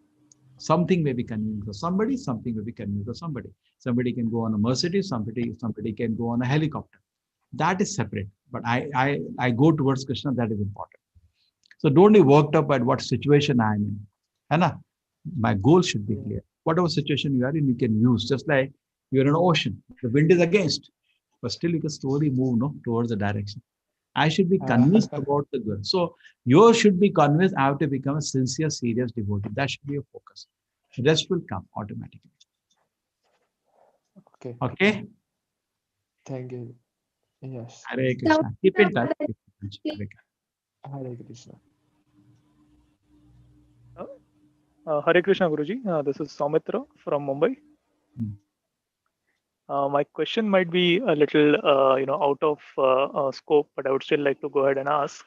Something may be convenient for somebody, something may be convenient for somebody. Somebody can go on a Mercedes, somebody can go on a helicopter. That is separate. But I go towards Krishna, that is important. So don't be worked up at what situation I'm in. Anna, my goal should be clear. Whatever situation you are in, you can use. Just like you're in an ocean, the wind is against, but still you can slowly move towards the direction. I should be convinced about the good. So you should be convinced I have to become a sincere, serious devotee. That should be your focus. The rest will come automatically. Okay. Okay? Thank you. Yes. Hare Krishna. Keep in touch. Hare Krishna. Hare Krishna Guruji. This is Saumitra from Mumbai. My question might be a little, out of scope, but I would still like to go ahead and ask.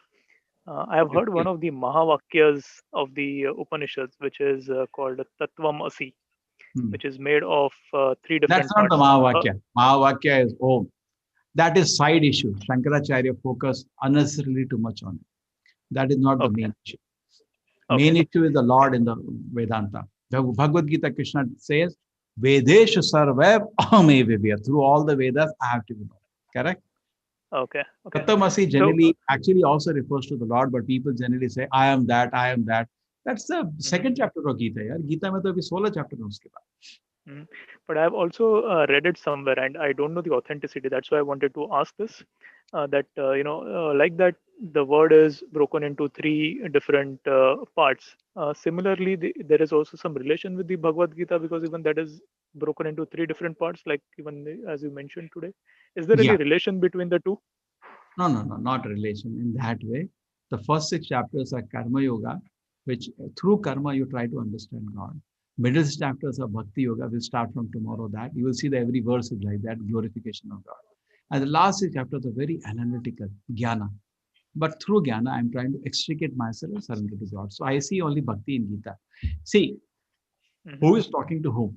I have heard one of the Mahavakyas of the Upanishads, which is called Tattvam Asi, which is made of 3 different That's not parts. the Mahavakya. Mahavakya is Om. That is side issue. Shankaracharya focused unnecessarily too much on it. That is not the main issue. Main issue is the Lord in the Vedanta. The Bhagavad Gita, Krishna says, Vedeshu sarvav ahame vibhya. Through all the Vedas, I have to be known. Correct? Okay. Tattamasi generally actually also refers to the Lord, but people generally say, I am that, I am that. That's the second chapter of Gita. Yaar. Gita mein to abhi 16 chapter hai uske baad. But I have also read it somewhere, and I don't know the authenticity. That's why I wanted to ask this. Like that, the word is broken into 3 different parts. Similarly, there is also some relation with the Bhagavad Gita, because even that is broken into 3 different parts, like even as you mentioned today. Is there any relation between the two? No, not relation in that way. The first 6 chapters are Karma Yoga, which through karma you try to understand God. Middle chapters are Bhakti Yoga. We'll start from tomorrow that. You will see that every verse is like that, glorification of God. And the last 6 chapters are very analytical, Jnana. But through Jnana, I'm trying to extricate myself and surrender to God. So I see only Bhakti in Gita. See, who is talking to whom?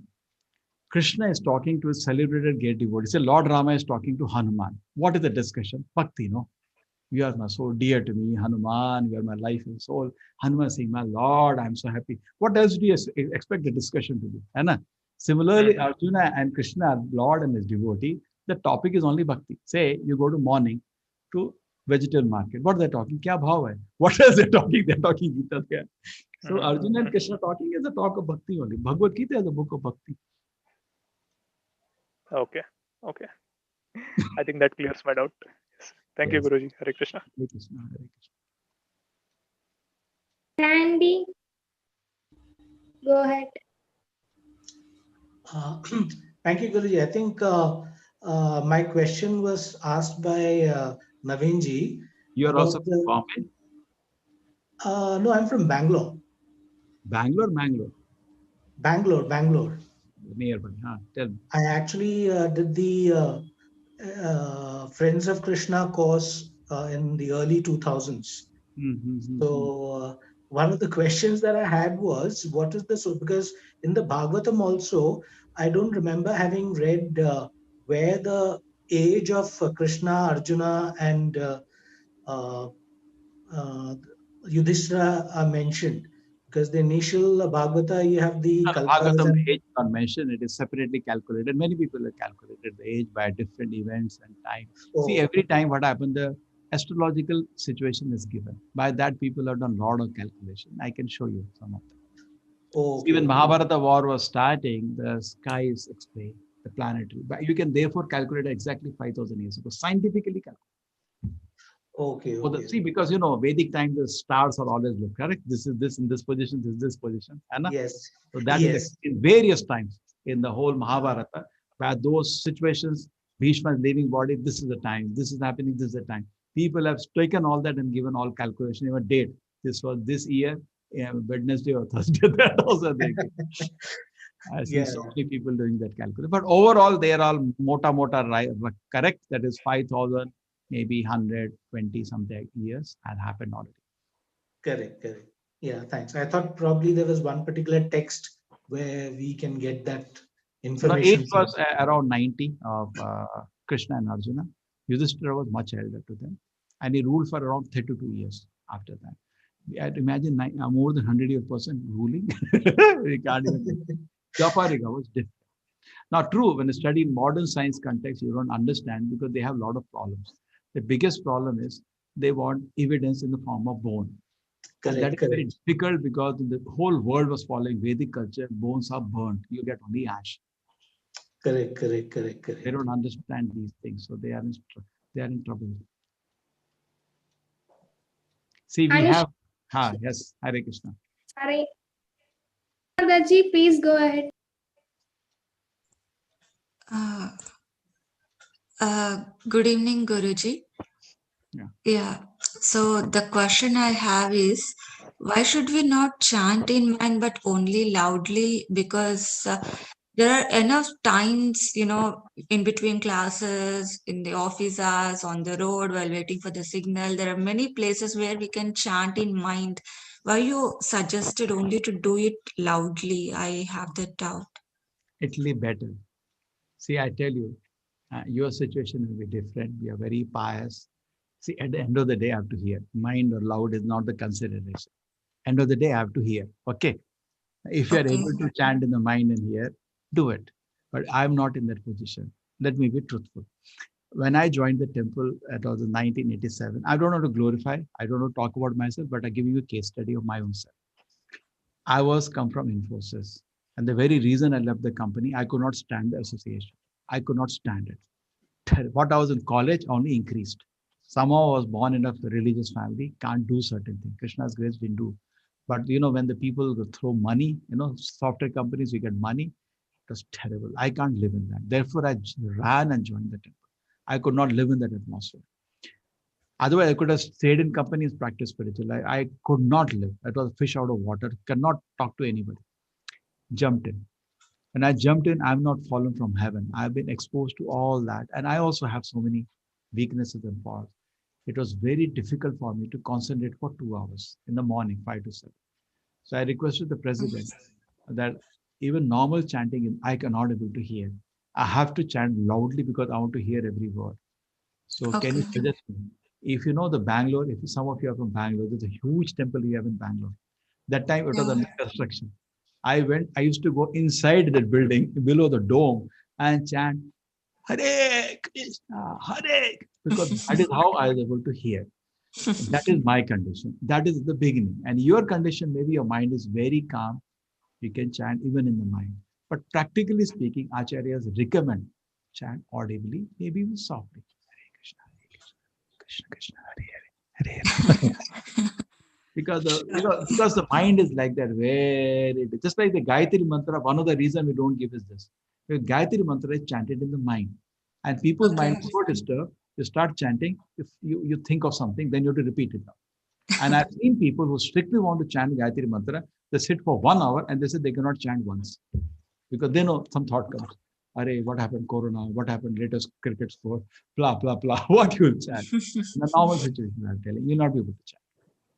Krishna is talking to his celebrated great devotee. Say, Lord Rama is talking to Hanuman. What is the discussion? Bhakti, no? You are so dear to me, Hanuman. You are my life and soul. Hanuman saying, my Lord, I'm so happy. What else do you expect the discussion to be? Anna? Similarly, Arjuna and Krishna, Lord and his devotee, the topic is only Bhakti. Say, you go to morning to vegetable market. What are they talking? Kya bhav hai? What else they're talking? They're talking Gita there. So Arjuna and Krishna talking is a talk of Bhakti only. Bhagavad Gita is a book of Bhakti. Okay. I think that clears my doubt. Yes. Thank you, Guruji. Hare Krishna. Hare Krishna. Hare Krishna. Sandy, go ahead. Thank you, Guruji. I think my question was asked by Naveenji. You are also from Bombay? No, I'm from Bangalore. Bangalore? Bangalore. Nearby. Tell me. I actually did the Friends of Krishna course in the early 2000s. So one of the questions that I had was, what is this? Because in the Bhagavatam also, I don't remember having read where the age of Krishna, Arjuna, and Yudhishthira are mentioned. Because the initial Bhagavata, you have the Kalpas. Bhagavatam age not mentioned. It is separately calculated. Many people have calculated the age by different events and time. See, every time what happened, the astrological situation is given. By that, people have done a lot of calculation. I can show you some of them. Even Mahabharata war was starting, the sky is explained, the planetary. But you can therefore calculate exactly 5,000 years ago. Scientifically calculate. See, because Vedic time the stars are always look correct. This is this in this position, this is this position. Yes. So that is in various times in the whole Mahabharata, where those situations, Bhishma is leaving body, this is the time, this is happening, this is the time. People have taken all that and given all calculation, even date. This was this year, Wednesday or Thursday. That also they give. I see so many people doing that calculation. But overall, they are all mota right, correct. That is 5,000, maybe 120 something years had happened already. Correct. Yeah, thanks. I thought probably there was one particular text where we can get that No, information. age was around 90 of Krishna and Arjuna. Yudhishthira was much elder to them. And he ruled for around 32 years after that. I'd imagine more than 100-year person ruling. We can't even. Dwapariga was different. Now, true, when you study modern science context, you don't understand because they have a lot of problems. The biggest problem is they want evidence in the form of bone. And that is very difficult because the whole world was following Vedic culture. Bones are burnt. You get only ash. Correct. They don't understand these things, so they are in trouble. See, we have. Yes, Hare Krishna. Sorry. Mataji, please go ahead. Good evening, Guruji. Yeah. So the question I have is, why should we not chant in mind but only loudly? Because there are enough times, in between classes, in the office hours, on the road, while waiting for the signal. There are many places where we can chant in mind. Why you suggested only to do it loudly? I have that doubt. It will be better. See, I tell you, your situation will be different. We are very pious. See, at the end of the day, I have to hear. Mind or loud is not the consideration. End of the day, I have to hear. Okay. If you are able to chant in the mind and hear, do it. But I'm not in that position. Let me be truthful. When I joined the temple, it was in 1987. I don't want to glorify. I don't want to talk about myself, but I give you a case study of my own self. I was come from Infosys. And the very reason I left the company, I could not stand the association. I could not stand it. What I was in college only increased. Somehow I was born in a religious family, can't do certain things. Krishna's grace didn't do. But when the people throw money, software companies, we get money, it was terrible. I can't live in that. Therefore, I ran and joined the temple. I could not live in that atmosphere. Otherwise, I could have stayed in companies, practiced spiritual. I could not live. It was a fish out of water, cannot talk to anybody. Jumped in. When I jumped in, I'm not fallen from heaven. I've been exposed to all that. And I also have so many weaknesses and faults. It was very difficult for me to concentrate for 2 hours in the morning, 5 to 7. So I requested the president that even normal chanting, I cannot able to hear. I have to chant loudly because I want to hear every word. So can you suggest me? If you know the Bangalore, if some of you are from Bangalore, there's a huge temple we have in Bangalore. That time it was under construction. I used to go inside that building below the dome and chant Hare Krishna, Hare, because that is how I was able to hear. That is my condition. That is the beginning. And your condition, maybe your mind is very calm. You can chant even in the mind. But practically speaking, acharyas recommend chant audibly, maybe even softly. Hare Krishna, Krishna Krishna, Hare Hare, Hare. Because the mind is like that, very just like the Gayatri mantra. One of the reasons we don't give is this. Because Gayatri mantra is chanted in the mind, and people's mind is so disturbed. You start chanting, if you think of something, then you have to repeat it now. And I've seen people who strictly want to chant Gayatri mantra. They sit for 1 hour and they say they cannot chant once because they know some thought comes. Arey, what happened? Corona. What happened? Latest cricket score. Blah blah blah. What you will chant? In a normal situation, I'm telling you, you'll not be able to chant.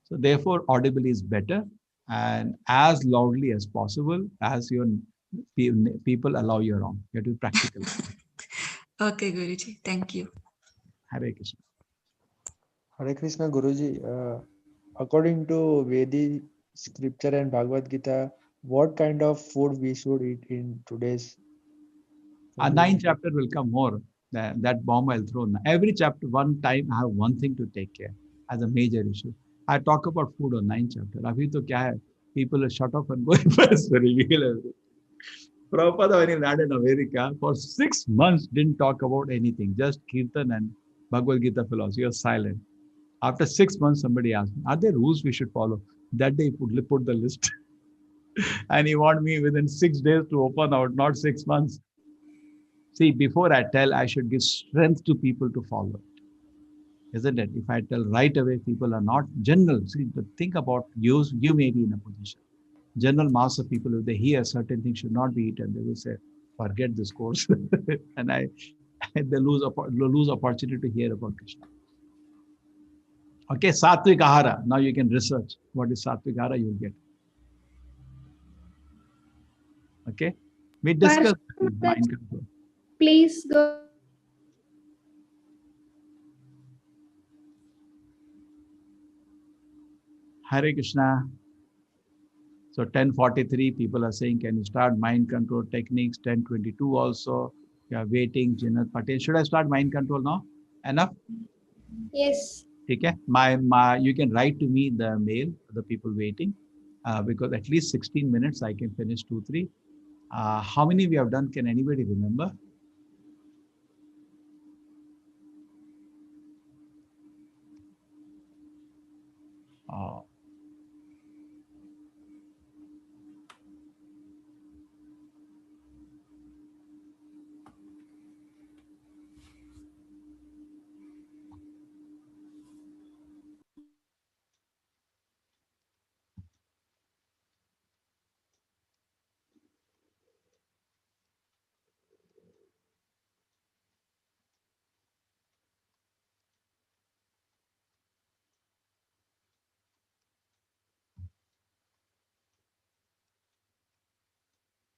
So therefore, audibly is better and as loudly as possible as your people allow you around. You have to be practical. Okay, Guruji. Thank you. Hare Krishna. Hare Krishna, Guruji. According to Vedic scripture and Bhagavad Gita, what kind of food we should eat in today's? A 9th chapter will come more. That bomb I'll throw. Every chapter, one time, I have one thing to take care as a major issue. I talk about food on 9th chapter. Abhi to kya hai? People are shut off and going first to reveal everything. Prabhupada, when he landed in America, for 6 months didn't talk about anything, just Kirtan and Bhagavad Gita philosophy. He was silent. After 6 months, somebody asked me, are there rules we should follow? That day he put the list. And he wanted me within 6 days to open out, not 6 months. See, before I tell, I should give strength to people to follow it. isn't it? If I tell right away, people are not general. See, think about you may be in a position. General mass of people, if they hear certain things should not be eaten, they will say, forget this course. And they lose opportunity to hear about Krishna. Okay, Sattvic Ahara. Now you can research what is Sattvic Ahara, you'll get. Okay, we discussed mind control. Please go. Hare Krishna. So 10:43 people are saying, can you start mind control techniques? 10:22 also. You are waiting. Jinat Patel. Should I start mind control now? Enough? Yes. Okay. You can write to me the mail, the people waiting, because at least 16 minutes I can finish 2-3. How many we have done? Can anybody remember?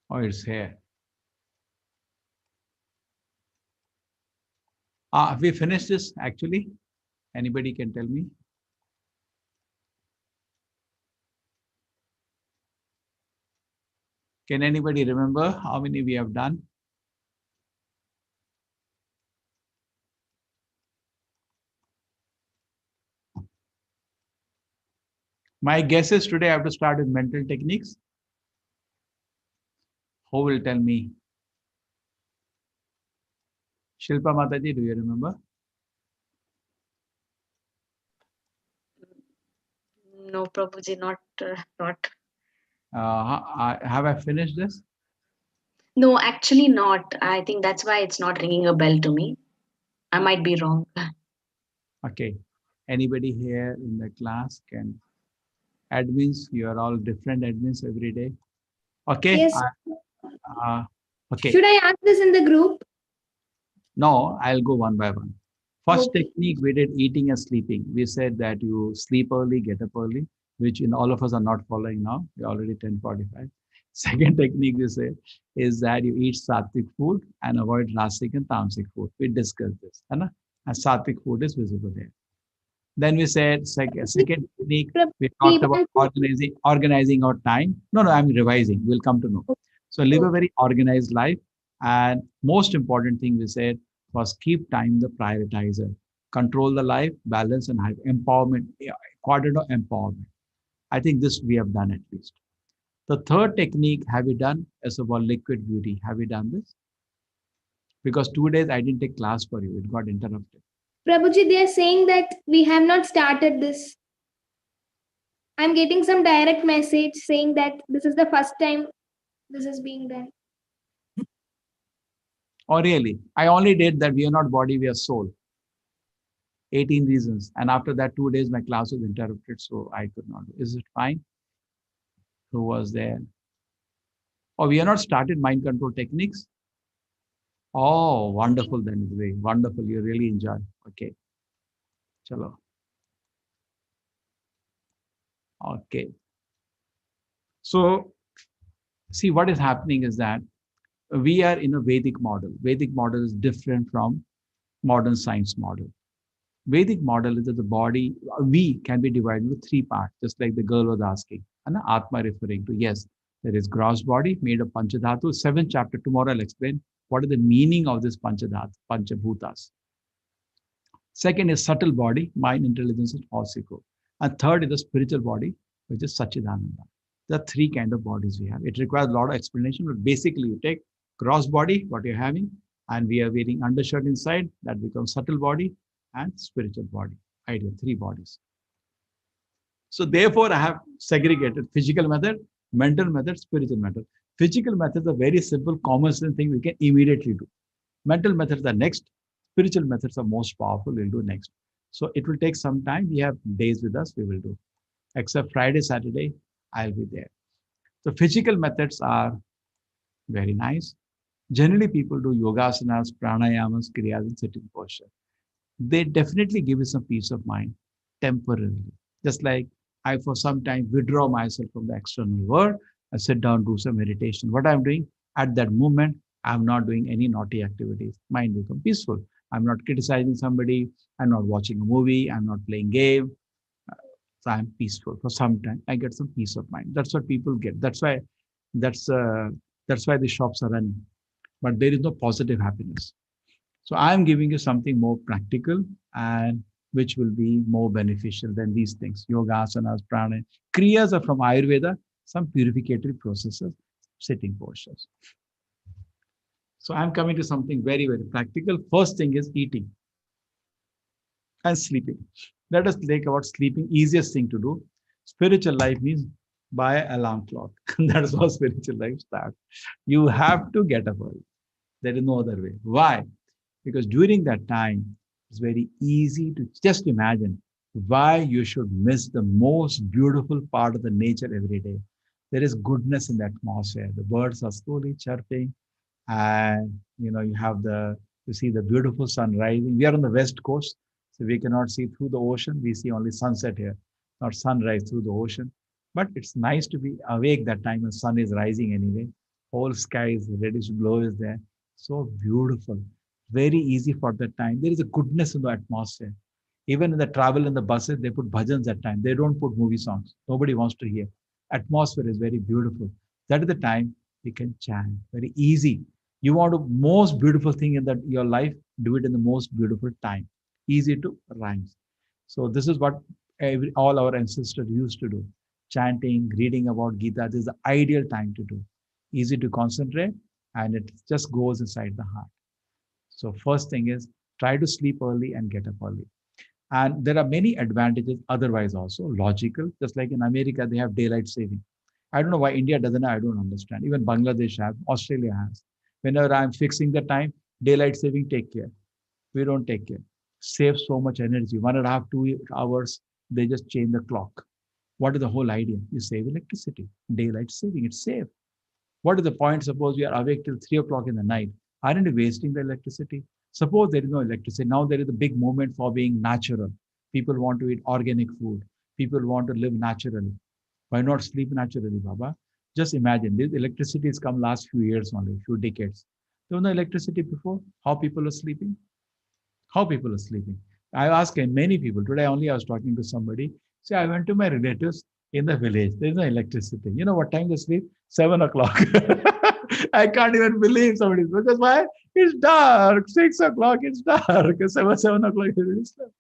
Oh, it's here. Have we finished this actually? Anybody can tell me? Can anybody remember how many we have done? My guess is today I have to start with mental techniques. Who will tell me? Shilpa Mataji, do you remember? No, Prabhuji, not. Have I finished this? No, actually not. I think that's why it's not ringing a bell to me. I might be wrong. Okay. Anybody here in the class can? Admins, you are all different admins every day. Okay. Yes. Okay. Should I ask this in the group? No, I'll go one by one. First Okay. technique we did eating and sleeping. We said that you sleep early, get up early, which in all of us are not following now. We're already 10:45. Second technique we say is that you eat sattvic food and avoid rasic and tamasic food. We discussed this. And sattvic food is visible there. Then we said second technique, we talked about organizing our time. No, I'm revising. We'll come to know. So live a very organized life. And most important thing we said was keep time the prioritizer. Control the life, balance and have empowerment, quadrant of empowerment. I think this we have done at least. The third technique have we done is about liquid beauty. Have we done this? Because 2 days I didn't take class for you. It got interrupted. Prabhuji, they are saying that we have not started this. I'm getting some direct message saying that this is the first time this is being done. Oh, really? I only did that we are not body, we are soul. 18 reasons. And after that, 2 days, my class was interrupted, so I could not. Is it fine? Who was there? Oh, we have not started mind control techniques? Oh, wonderful then. Very wonderful. You really enjoy. Okay. Chalo. Okay. So, see what is happening is that we are in a Vedic model. Vedic model is different from modern science model. Vedic model is that the body, we can be divided into 3 parts, just like the girl was asking. And Atma referring to, yes, there is gross body made of Panchadhatu. 7th chapter, tomorrow I'll explain what is the meaning of this Panchadhatu, Panchabhutas. Second is subtle body, mind, intelligence, and physical. And third is the spiritual body, which is Sachidananda. There are 3 kind of bodies we have. It requires a lot of explanation, but basically you take gross body, what you're having, and we are wearing undershirt inside, that becomes subtle body and spiritual body. Idea, 3 bodies. So therefore, I have segregated physical method, mental method, spiritual method. Physical methods are very simple, common sense thing we can immediately do. Mental methods are next. Spiritual methods are most powerful. We'll do next. So it will take some time. We have days with us, we will do. Except Friday, Saturday, I'll be there. So physical methods are very nice. Generally, people do yogasanas, pranayamas, kriyas, and sitting posture. They definitely give you some peace of mind temporarily. Just like I, for some time, withdraw myself from the external world, I sit down, do some meditation. What I'm doing at that moment, I'm not doing any naughty activities. Mind become peaceful. I'm not criticizing somebody. I'm not watching a movie. I'm not playing game. So I'm peaceful for some time. I get some peace of mind. That's what people get. That's uh, that's why the shops are running. But there is no positive happiness. So I'm giving you something more practical and which will be more beneficial than these things. Yoga, asanas, prana. Kriyas are from Ayurveda, some purificatory processes, sitting postures. So I'm coming to something very, very practical. First thing is eating and sleeping. Let us think about sleeping, easiest thing to do. Spiritual life means buy an alarm clock. That's how spiritual life starts. You have to get up early. There is no other way. Why? Because during that time, it's very easy to just imagine why you should miss the most beautiful part of the nature every day. There is goodness in the atmosphere. The birds are slowly chirping, and you see the beautiful sun rising. We are on the west coast, so we cannot see through the ocean. We see only sunset here, not sunrise through the ocean. But it's nice to be awake that time when sun is rising anyway. Whole sky is reddish glow is there. So beautiful. Very easy for that time. There is a goodness in the atmosphere. Even in the travel in the buses, they put bhajans that time. They don't put movie songs. Nobody wants to hear. Atmosphere is very beautiful. That is the time we can chant. Very easy. You want the most beautiful thing in your life, do it in the most beautiful time. Easy to rhymes. So this is what all our ancestors used to do. Chanting, reading about Gita. This is the ideal time to do. Easy to concentrate, and it just goes inside the heart. So first thing is try to sleep early and get up early. And there are many advantages otherwise also, logical. Just like in America, they have daylight saving. I don't know why India doesn't. I don't understand. Even Bangladesh has, Australia has. Whenever I'm fixing the time, daylight saving, take care. We don't take care. Save so much energy. 1.5, 2 hours, they just change the clock. What is the whole idea? You save electricity. Daylight saving, it's safe. What is the point? Suppose we are awake till 3 o'clock in the night. Aren't you wasting the electricity? Suppose there is no electricity. Now there is a big movement for being natural. People want to eat organic food. People want to live naturally. Why not sleep naturally, Baba? Just imagine, this electricity has come last few years only, few decades. There was no electricity before. How people are sleeping? How people are sleeping? I asked many people. Today only I was talking to somebody. See, I went to my relatives in the village. There is no electricity. You know what time they sleep? 7 o'clock. I can't even believe somebody, because why? It's dark. 6 o'clock, it's dark. 7 o'clock, it's slept.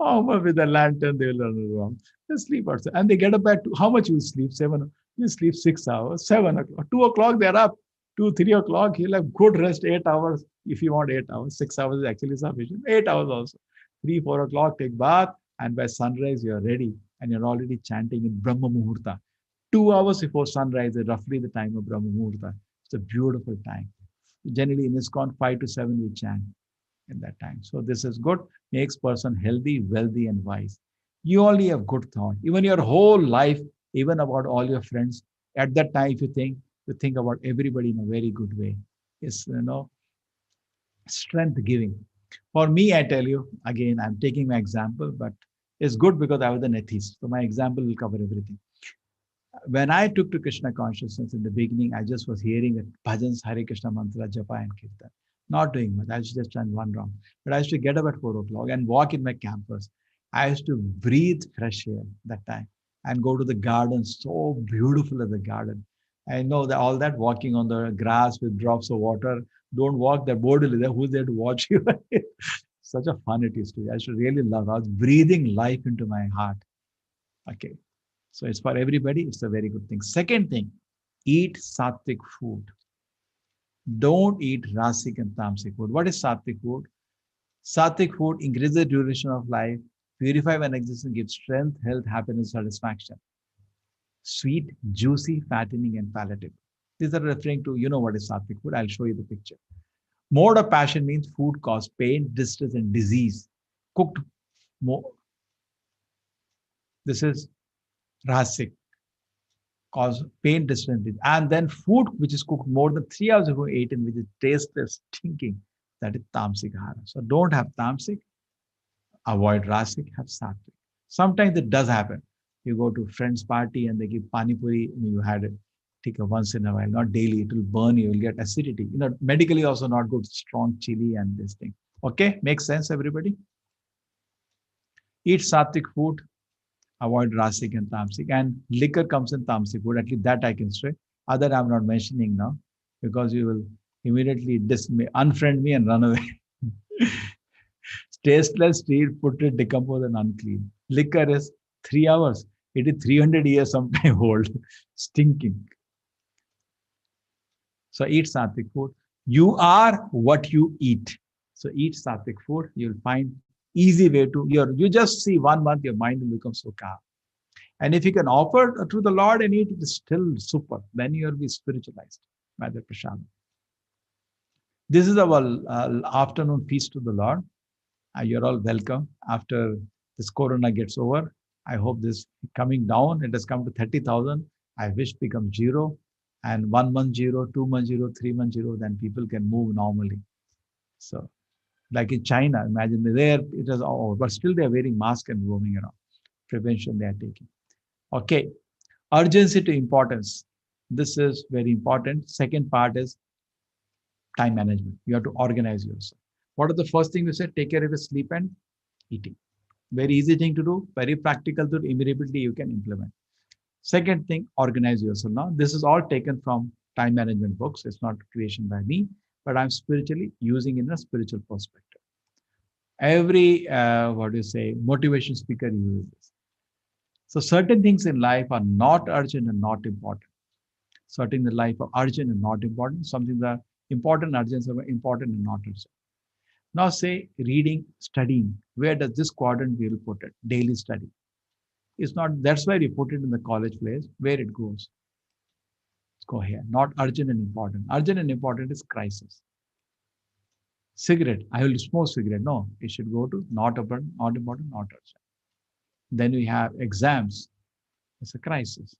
Oh, but with a lantern, they will run around. They sleep outside. And they get up at how much you sleep? 7. You sleep 6 hours. 7 o'clock. 2 o'clock, they're up. 2, 3 o'clock, you'll have good rest, 8 hours. If you want 8 hours, 6 hours is actually sufficient. 8 hours also. 3, 4 o'clock, take bath. And by sunrise, you're ready. And you're already chanting in Brahma Muhurta. 2 hours before sunrise is roughly the time of Brahma Muhurta. It's a beautiful time. Generally in ISKCON, 5 to 7 we chant in that time. So this is good, makes person healthy, wealthy, and wise. You only have good thought. Even your whole life, even about all your friends, at that time, if you think about everybody in a very good way. It's, strength giving. For me, I tell you, again, I'm taking my example, but it's good because I was an atheist. So my example will cover everything. When I took to Krishna consciousness in the beginning, I just was hearing that bhajans, Hare Krishna mantra, japa and kirtan. Not doing much. I used to just chant one round. But I used to get up at 4 o'clock and walk in my campus. I used to breathe fresh air that time and go to the garden. So beautiful as the garden. I know that all that walking on the grass with drops of water. Don't walk there. Board is there. Who's there to watch you? Such a fun it used to be. I should really love. I was breathing life into my heart. Okay. So it's for everybody. It's a very good thing. Second thing, eat sattvic food. Don't eat rasic and tamasic food. What is sattvic food? Sattvic food increases the duration of life, purify when existence, gives strength, health, happiness, satisfaction. Sweet, juicy, fattening, and palatable. These are referring to, you know what is sattvic food. I'll show you the picture. Mode of passion means food causes pain, distress, and disease. Cooked more. This is rasic, cause pain, disadvantage. And then food which is cooked more than 3 hours ago eaten, which is tasteless, stinking, that is tamasic ahara. So don't have tamasic, avoid rasic, have sattvic. Sometimes it does happen. You go to friend's party and they give pani puri, and you had it. Take a once in a while, not daily. It will burn you. You'll get acidity. Medically also not good. Strong chili and this thing. Okay, makes sense, everybody. Eat sattvic food. Avoid rasic and tamasic. And liquor comes in tamasic food. At least that I can say. Other I'm not mentioning now because you will immediately unfriend me and run away. Tasteless, street, putrid, decomposed, and unclean. Liquor is 3 hours. It is 300 years sometime old. Stinking. So eat sattvic food. You are what you eat. So eat sattvic food. You'll find easy way to, you just see 1 month, your mind will become so calm. And if you can offer to the Lord and eat, it is still super. Then you'll be spiritualized by the prasad. This is our afternoon feast to the Lord. You're all welcome. After this corona gets over, I hope this coming down, it has come to 30,000. I wish it becomes 0. And 1 month 0, 2 months 0, 3 months 0, then people can move normally. So, like in China, imagine there it is all over, but still they are wearing masks and roaming around. Prevention they are taking. Okay, urgency to importance. This is very important. Second part is time management. You have to organize yourself. What are the first thing we said? Take care of your sleep and eating. Very easy thing to do, very practical to immediately you can implement. Second thing, organize yourself. Now, this is all taken from time management books. It's not creation by me, but I'm spiritually using in a spiritual perspective. Every, motivation speaker uses this. So certain things in life are not urgent and not important. Certain in life are urgent and not important. Something that are important, urgent, are important and not urgent. Now say reading, studying. Where does this quadrant we will put it? Daily study. It's not, that's why we put it in the college place, where it goes. Let's go here. Not urgent and important. Urgent and important is crisis. Cigarette. I will smoke cigarette. No, it should go to not important, not urgent. Then we have exams. It's a crisis.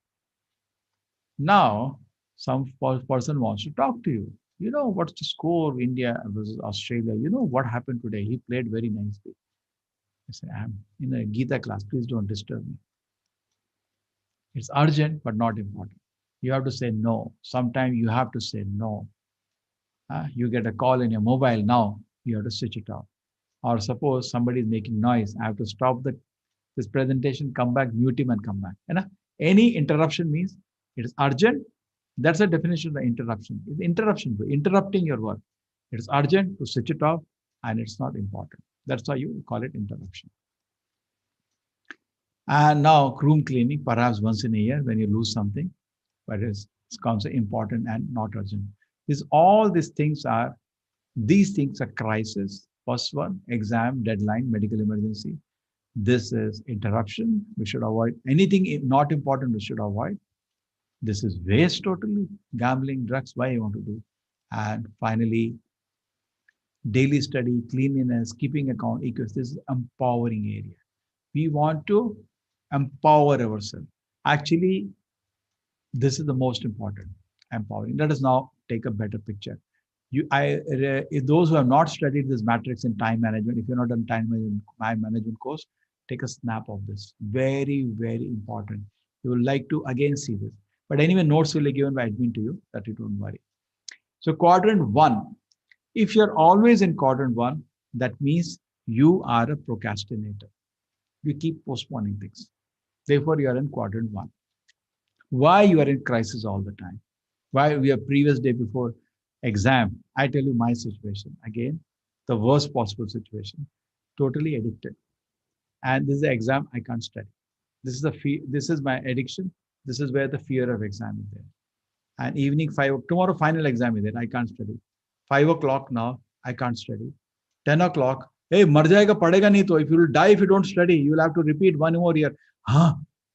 Now, some person wants to talk to you. You know, what's the score of India versus Australia? You know what happened today? He played very nicely. I say, I'm in a Gita class. Please don't disturb me. It's urgent, but not important. You have to say no. Sometimes you have to say no. You get a call in your mobile now. You have to switch it off. Or suppose somebody is making noise. I have to stop this presentation, come back, mute him and come back. And any interruption means it is urgent. That's the definition of the interruption. It's interruption, interrupting your work. It is urgent to switch it off and it's not important. That's why you call it interruption. And now room cleaning, perhaps once in a year when you lose something, but it's considered important and not urgent. All these things are crisis. First one, exam, deadline, medical emergency. This is interruption. We should avoid anything not important. We should avoid. This is waste totally. Gambling, drugs, why you want to do? And finally, daily study, cleanliness, keeping account, equals. This is empowering area. We want to empower ourselves. Actually, this is the most important, empowering. Let us now take a better picture. If those who have not studied this matrix in time management, if you're not done time management course, take a snap of this. Very, very important. You will like to again see this. But anyway, notes will be given by admin to you, that you don't worry. So quadrant 1, if you're always in quadrant 1, that means you are a procrastinator. You keep postponing things. Therefore, you are in quadrant 1. Why you are in crisis all the time? Why we are previous day before exam? I tell you my situation. Again, the worst possible situation. Totally addicted. And this is the exam, I can't study. This is the fear. This is my addiction. This is where the fear of exam is there. And evening 5, tomorrow final exam is there. I can't study. 5 o'clock now, I can't study. 10 o'clock, hey, mar jayega, padega nahi to. If you will die if you don't study, you will have to repeat 1 more year.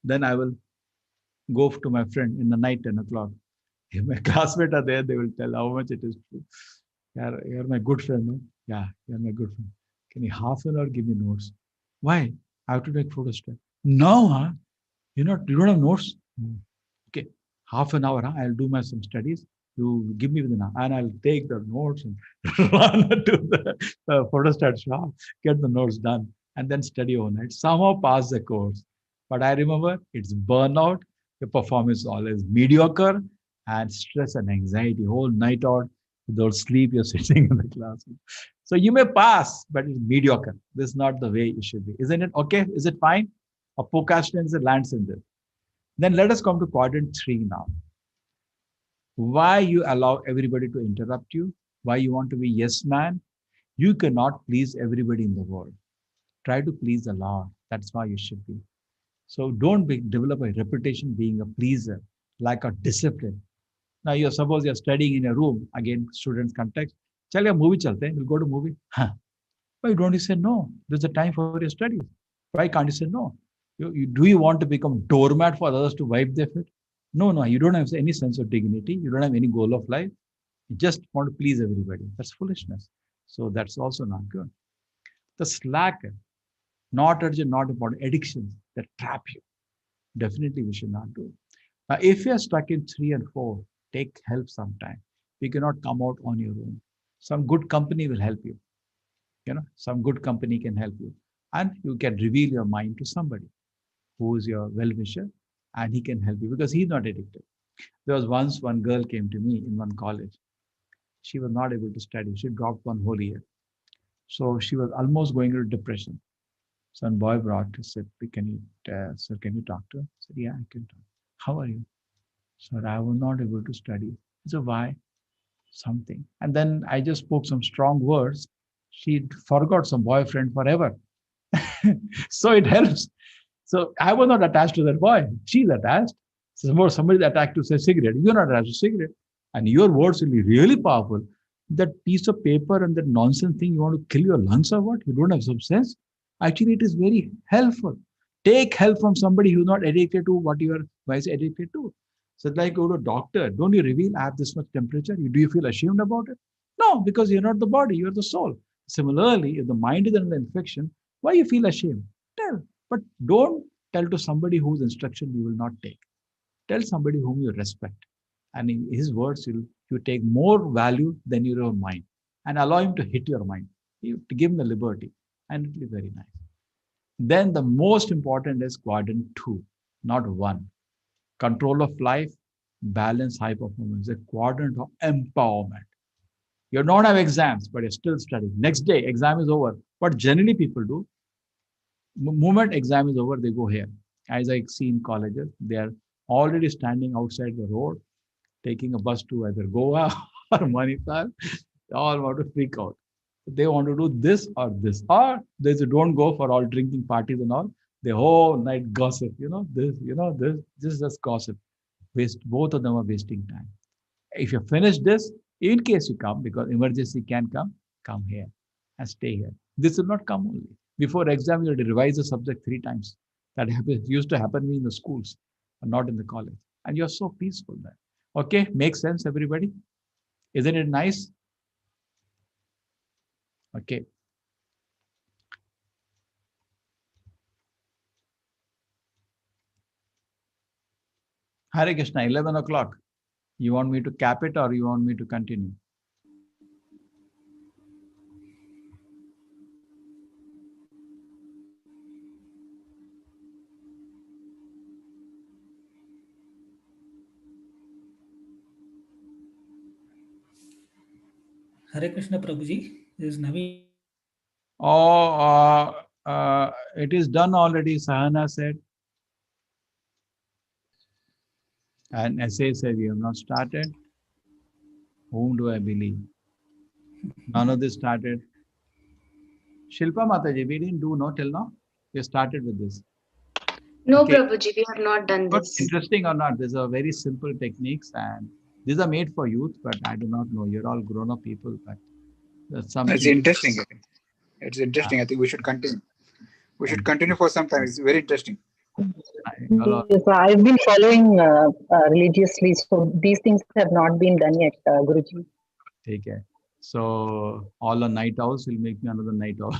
Then I will go to my friend in the night, 10 o'clock. If my classmates are there, they will tell how much it is true. You're my good friend, no? Yeah, you're my good friend. Can you half an hour give me notes? Why? I have to take photostat. No, huh? You don't have notes? Okay, half an hour, huh? I'll do some studies. You give me within an hour, and I'll take the notes and run to the photostat shop, get the notes done, and then study overnight. Somehow pass the course. But I remember it's burnout. Your performance is always mediocre, and stress and anxiety whole night out without sleep. You're sitting in the classroom. So you may pass, but it's mediocre. This is not the way it should be. Isn't it okay? Is it fine? A procrastination lands in this. Then let us come to quadrant 3 now. Why you allow everybody to interrupt you? Why you want to be yes man? You cannot please everybody in the world. Try to please the Lord. That's why you should be. So don't develop a reputation being a pleaser, like a discipline. Now suppose you're studying in a room, again, students context. Chal, movie chalte, we'll go to movie. Huh. Why don't you say no? There's a time for your studies. Why can't you say no? Do you want to become doormat for others to wipe their feet? No, you don't have any sense of dignity. You don't have any goal of life. You just want to please everybody. That's foolishness. So that's also not good. The slacker, not urgent, not important, addictions that trap you. Definitely we should not do. Now, if you're stuck in 3 and 4, take help sometime. You cannot come out on your own. Some good company will help you. Some good company can help you. And you can reveal your mind to somebody who is your well-wisher, and he can help you because he's not addicted. There was once one girl came to me in one college. She was not able to study. She dropped one whole year. So she was almost going into depression. Some boy brought to said, sir, can you talk to her? I said, yeah, I can talk. How are you? Sir, I was not able to study. I said, why? Something. And then I just spoke some strong words. She forgot some boyfriend forever. So it helps. So I was not attached to that boy. She's attached. So somebody attached to say cigarette. You're not attached to cigarette. And your words will be really powerful. That piece of paper and that nonsense thing, you want to kill your lungs or what? You don't have some sense. Actually, it is very helpful. Take help from somebody who's not addicted to what you are addicted to. So it's like go to a doctor. Don't you reveal I have this much temperature? Do you feel ashamed about it? No, because you're not the body, you're the soul. Similarly, if the mind is under infection, why you feel ashamed? Tell. But don't tell to somebody whose instruction you will not take. Tell somebody whom you respect. And in his words, you take more value than your own mind. And allow him to hit your mind. You to give him the liberty. And it will be very nice. Then the most important is quadrant 2, not 1. Control of life, balance, high performance. A quadrant of empowerment. You don't have exams, but you're still studying. Next day, exam is over. What generally people do, moment exam is over, they go here. As I see in colleges, they are already standing outside the road, taking a bus to either Goa or Manipal. They all want to freak out. They want to do this or this. Or they don't go for all drinking parties and all. The whole night gossip, this is just gossip. Both of them are wasting time. If you finish this, in case you come, because emergency can come here and stay here. This will not come only. Before exam, you have to revise the subject 3 times. That used to happen to me in the schools, but not in the college. And you're so peaceful there. Okay, makes sense, everybody? Isn't it nice? Okay. Hare Krishna, 11 o'clock. You want me to cap it or you want me to continue? Hare Krishna Prabhuji, this is Naveen. Oh, it is done already, Sahana said. And SA said, we have not started. Whom do I believe? None of this started. Shilpa Mataji, we didn't do no till now. We started with this. No, Okay. Prabhuji, we have not done this. Interesting or not, these are very simple techniques and these are made for youth, but I do not know. You're all grown-up people, but there's something. It's interesting. It's interesting. I think we should continue. We should continue for some time. It's very interesting. Yes, I've been following religiously, so these things have not been done yet, Guruji. Take care. So all the night owls will make me another night owl.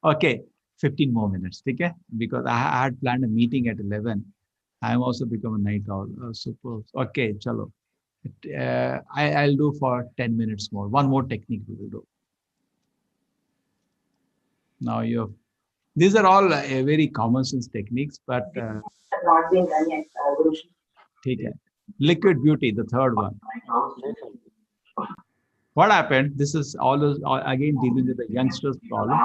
Okay. 15 more minutes, okay? Because I had planned a meeting at 11. I am also become a night owl. Suppose. Okay, chalo. I'll do for 10 minutes more. One more technique we will do. Now these are all very common sense techniques, but Not been done yet, Guruji. okay. Liquid beauty, the third one. What happened? This is again dealing with the youngsters problem.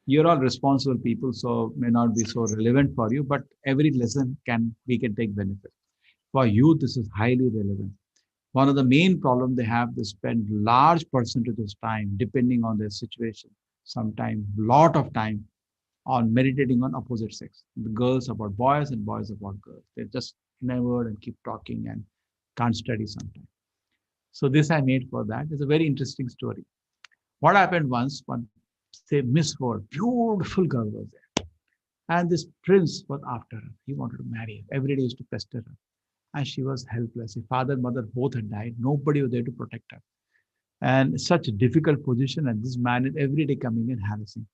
You're all responsible people, so may not be so relevant for you, but every lesson we can take benefit. For you, this is highly relevant. One of the main problems they have, they spend large percentage of time, depending on their situation, sometimes lot of time on meditating on opposite sex. The girls about boys and boys about girls. They just enamored and keep talking and can't study sometimes. So this I made for that. It's a very interesting story. What happened once, say Miss World, beautiful girl was there. And this prince was after her. He wanted to marry her. Every day he used to pester her. And she was helpless. Her father and mother both had died. Nobody was there to protect her. And such a difficult position, and this man is every day coming and harassing.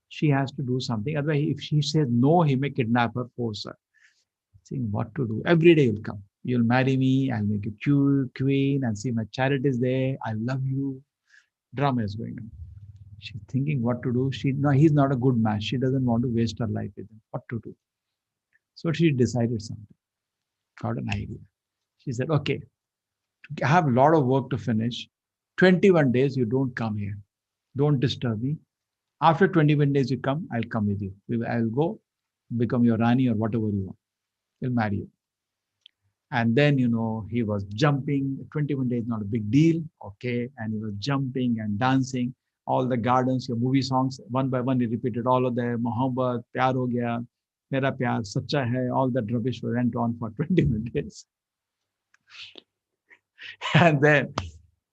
She has to do something. Otherwise, if she says no, he may kidnap her, force her. Saying what to do. Every day you'll come. You'll marry me. I'll make you queen. And see my chariot is there. I love you. Drama is going on. She's thinking what to do. He's not a good man. She doesn't want to waste her life with him. What to do? So she decided something. Got an idea. She said, okay, I have a lot of work to finish. 21 days, you don't come here. Don't disturb me. After 21 days, you come, I'll come with you. I'll go become your Rani or whatever you want. He'll marry you. And then, he was jumping. 21 days, not a big deal. Okay. And he was jumping and dancing. All the gardens, your movie songs, one by one, he repeated all of them. Mohabbat, Pyar Ho Gaya, Mera Pyar, Sacha Hai, all that rubbish went on for 21 days. And then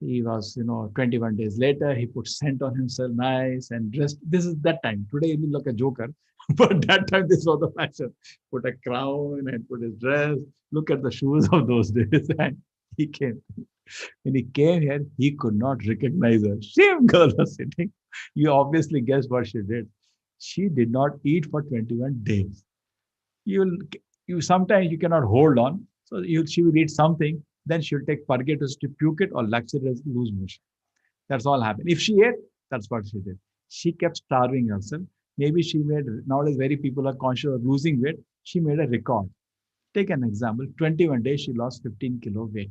he was, 21 days later, he put scent on himself, nice and dressed. This is that time. Today, he will look a joker. But that time, this was the fashion. Put a crown and put his dress. Look at the shoes of those days. And he came. When he came here, he could not recognize her. Same girl was sitting. You obviously guessed what she did. She did not eat for 21 days. Sometimes you cannot hold on. So she will eat something. Then she'll take purgatives to puke it or luxurious lose motion. That's all happened. If she ate, that's what she did. She kept starving herself. Maybe she made, nowadays very people are conscious of losing weight. She made a record. Take an example, 21 days, she lost 15 kilo weight.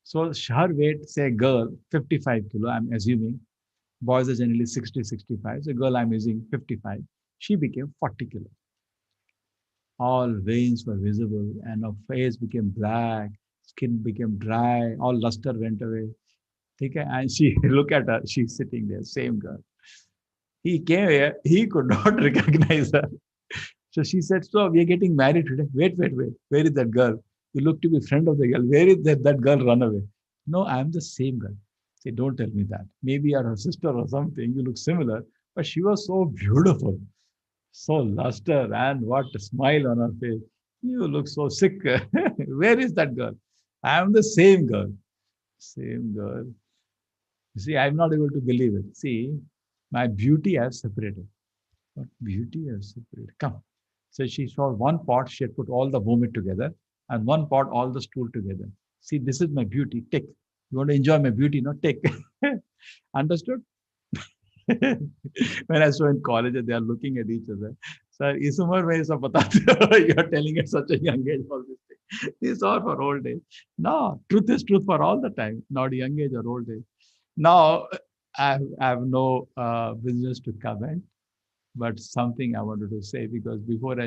So her weight, say girl, 55 kilo, I'm assuming. Boys are generally 60, 65. So girl, I'm using 55. She became 40 kilo. All veins were visible and her face became black, skin became dry, all luster went away. Okay? And she, look at her, she's sitting there, same girl. He came here, he could not recognize her. So she said, so we are getting married today. Wait. Where is that girl? You look to be friend of the girl. Where is that girl run away? No, I am the same girl. Say, don't tell me that. Maybe you're her sister or something. You look similar. But she was so beautiful. So luster and what a smile on her face. You look so sick. Where is that girl? I am the same girl. Same girl. You see, I'm not able to believe it. See, my beauty I have separated. What beauty I have separated? Come. So she saw one pot, she had put all the vomit together, and one pot, all the stool together. See, this is my beauty. Take. You want to enjoy my beauty? No, take. Understood? When I saw in college, they are looking at each other. Sir, is umar mein sab batate you are telling at such a young age all this thing. This is all for old age. No, truth is truth for all the time, not young age or old age. Now, I have no business to comment, but something I wanted to say because before I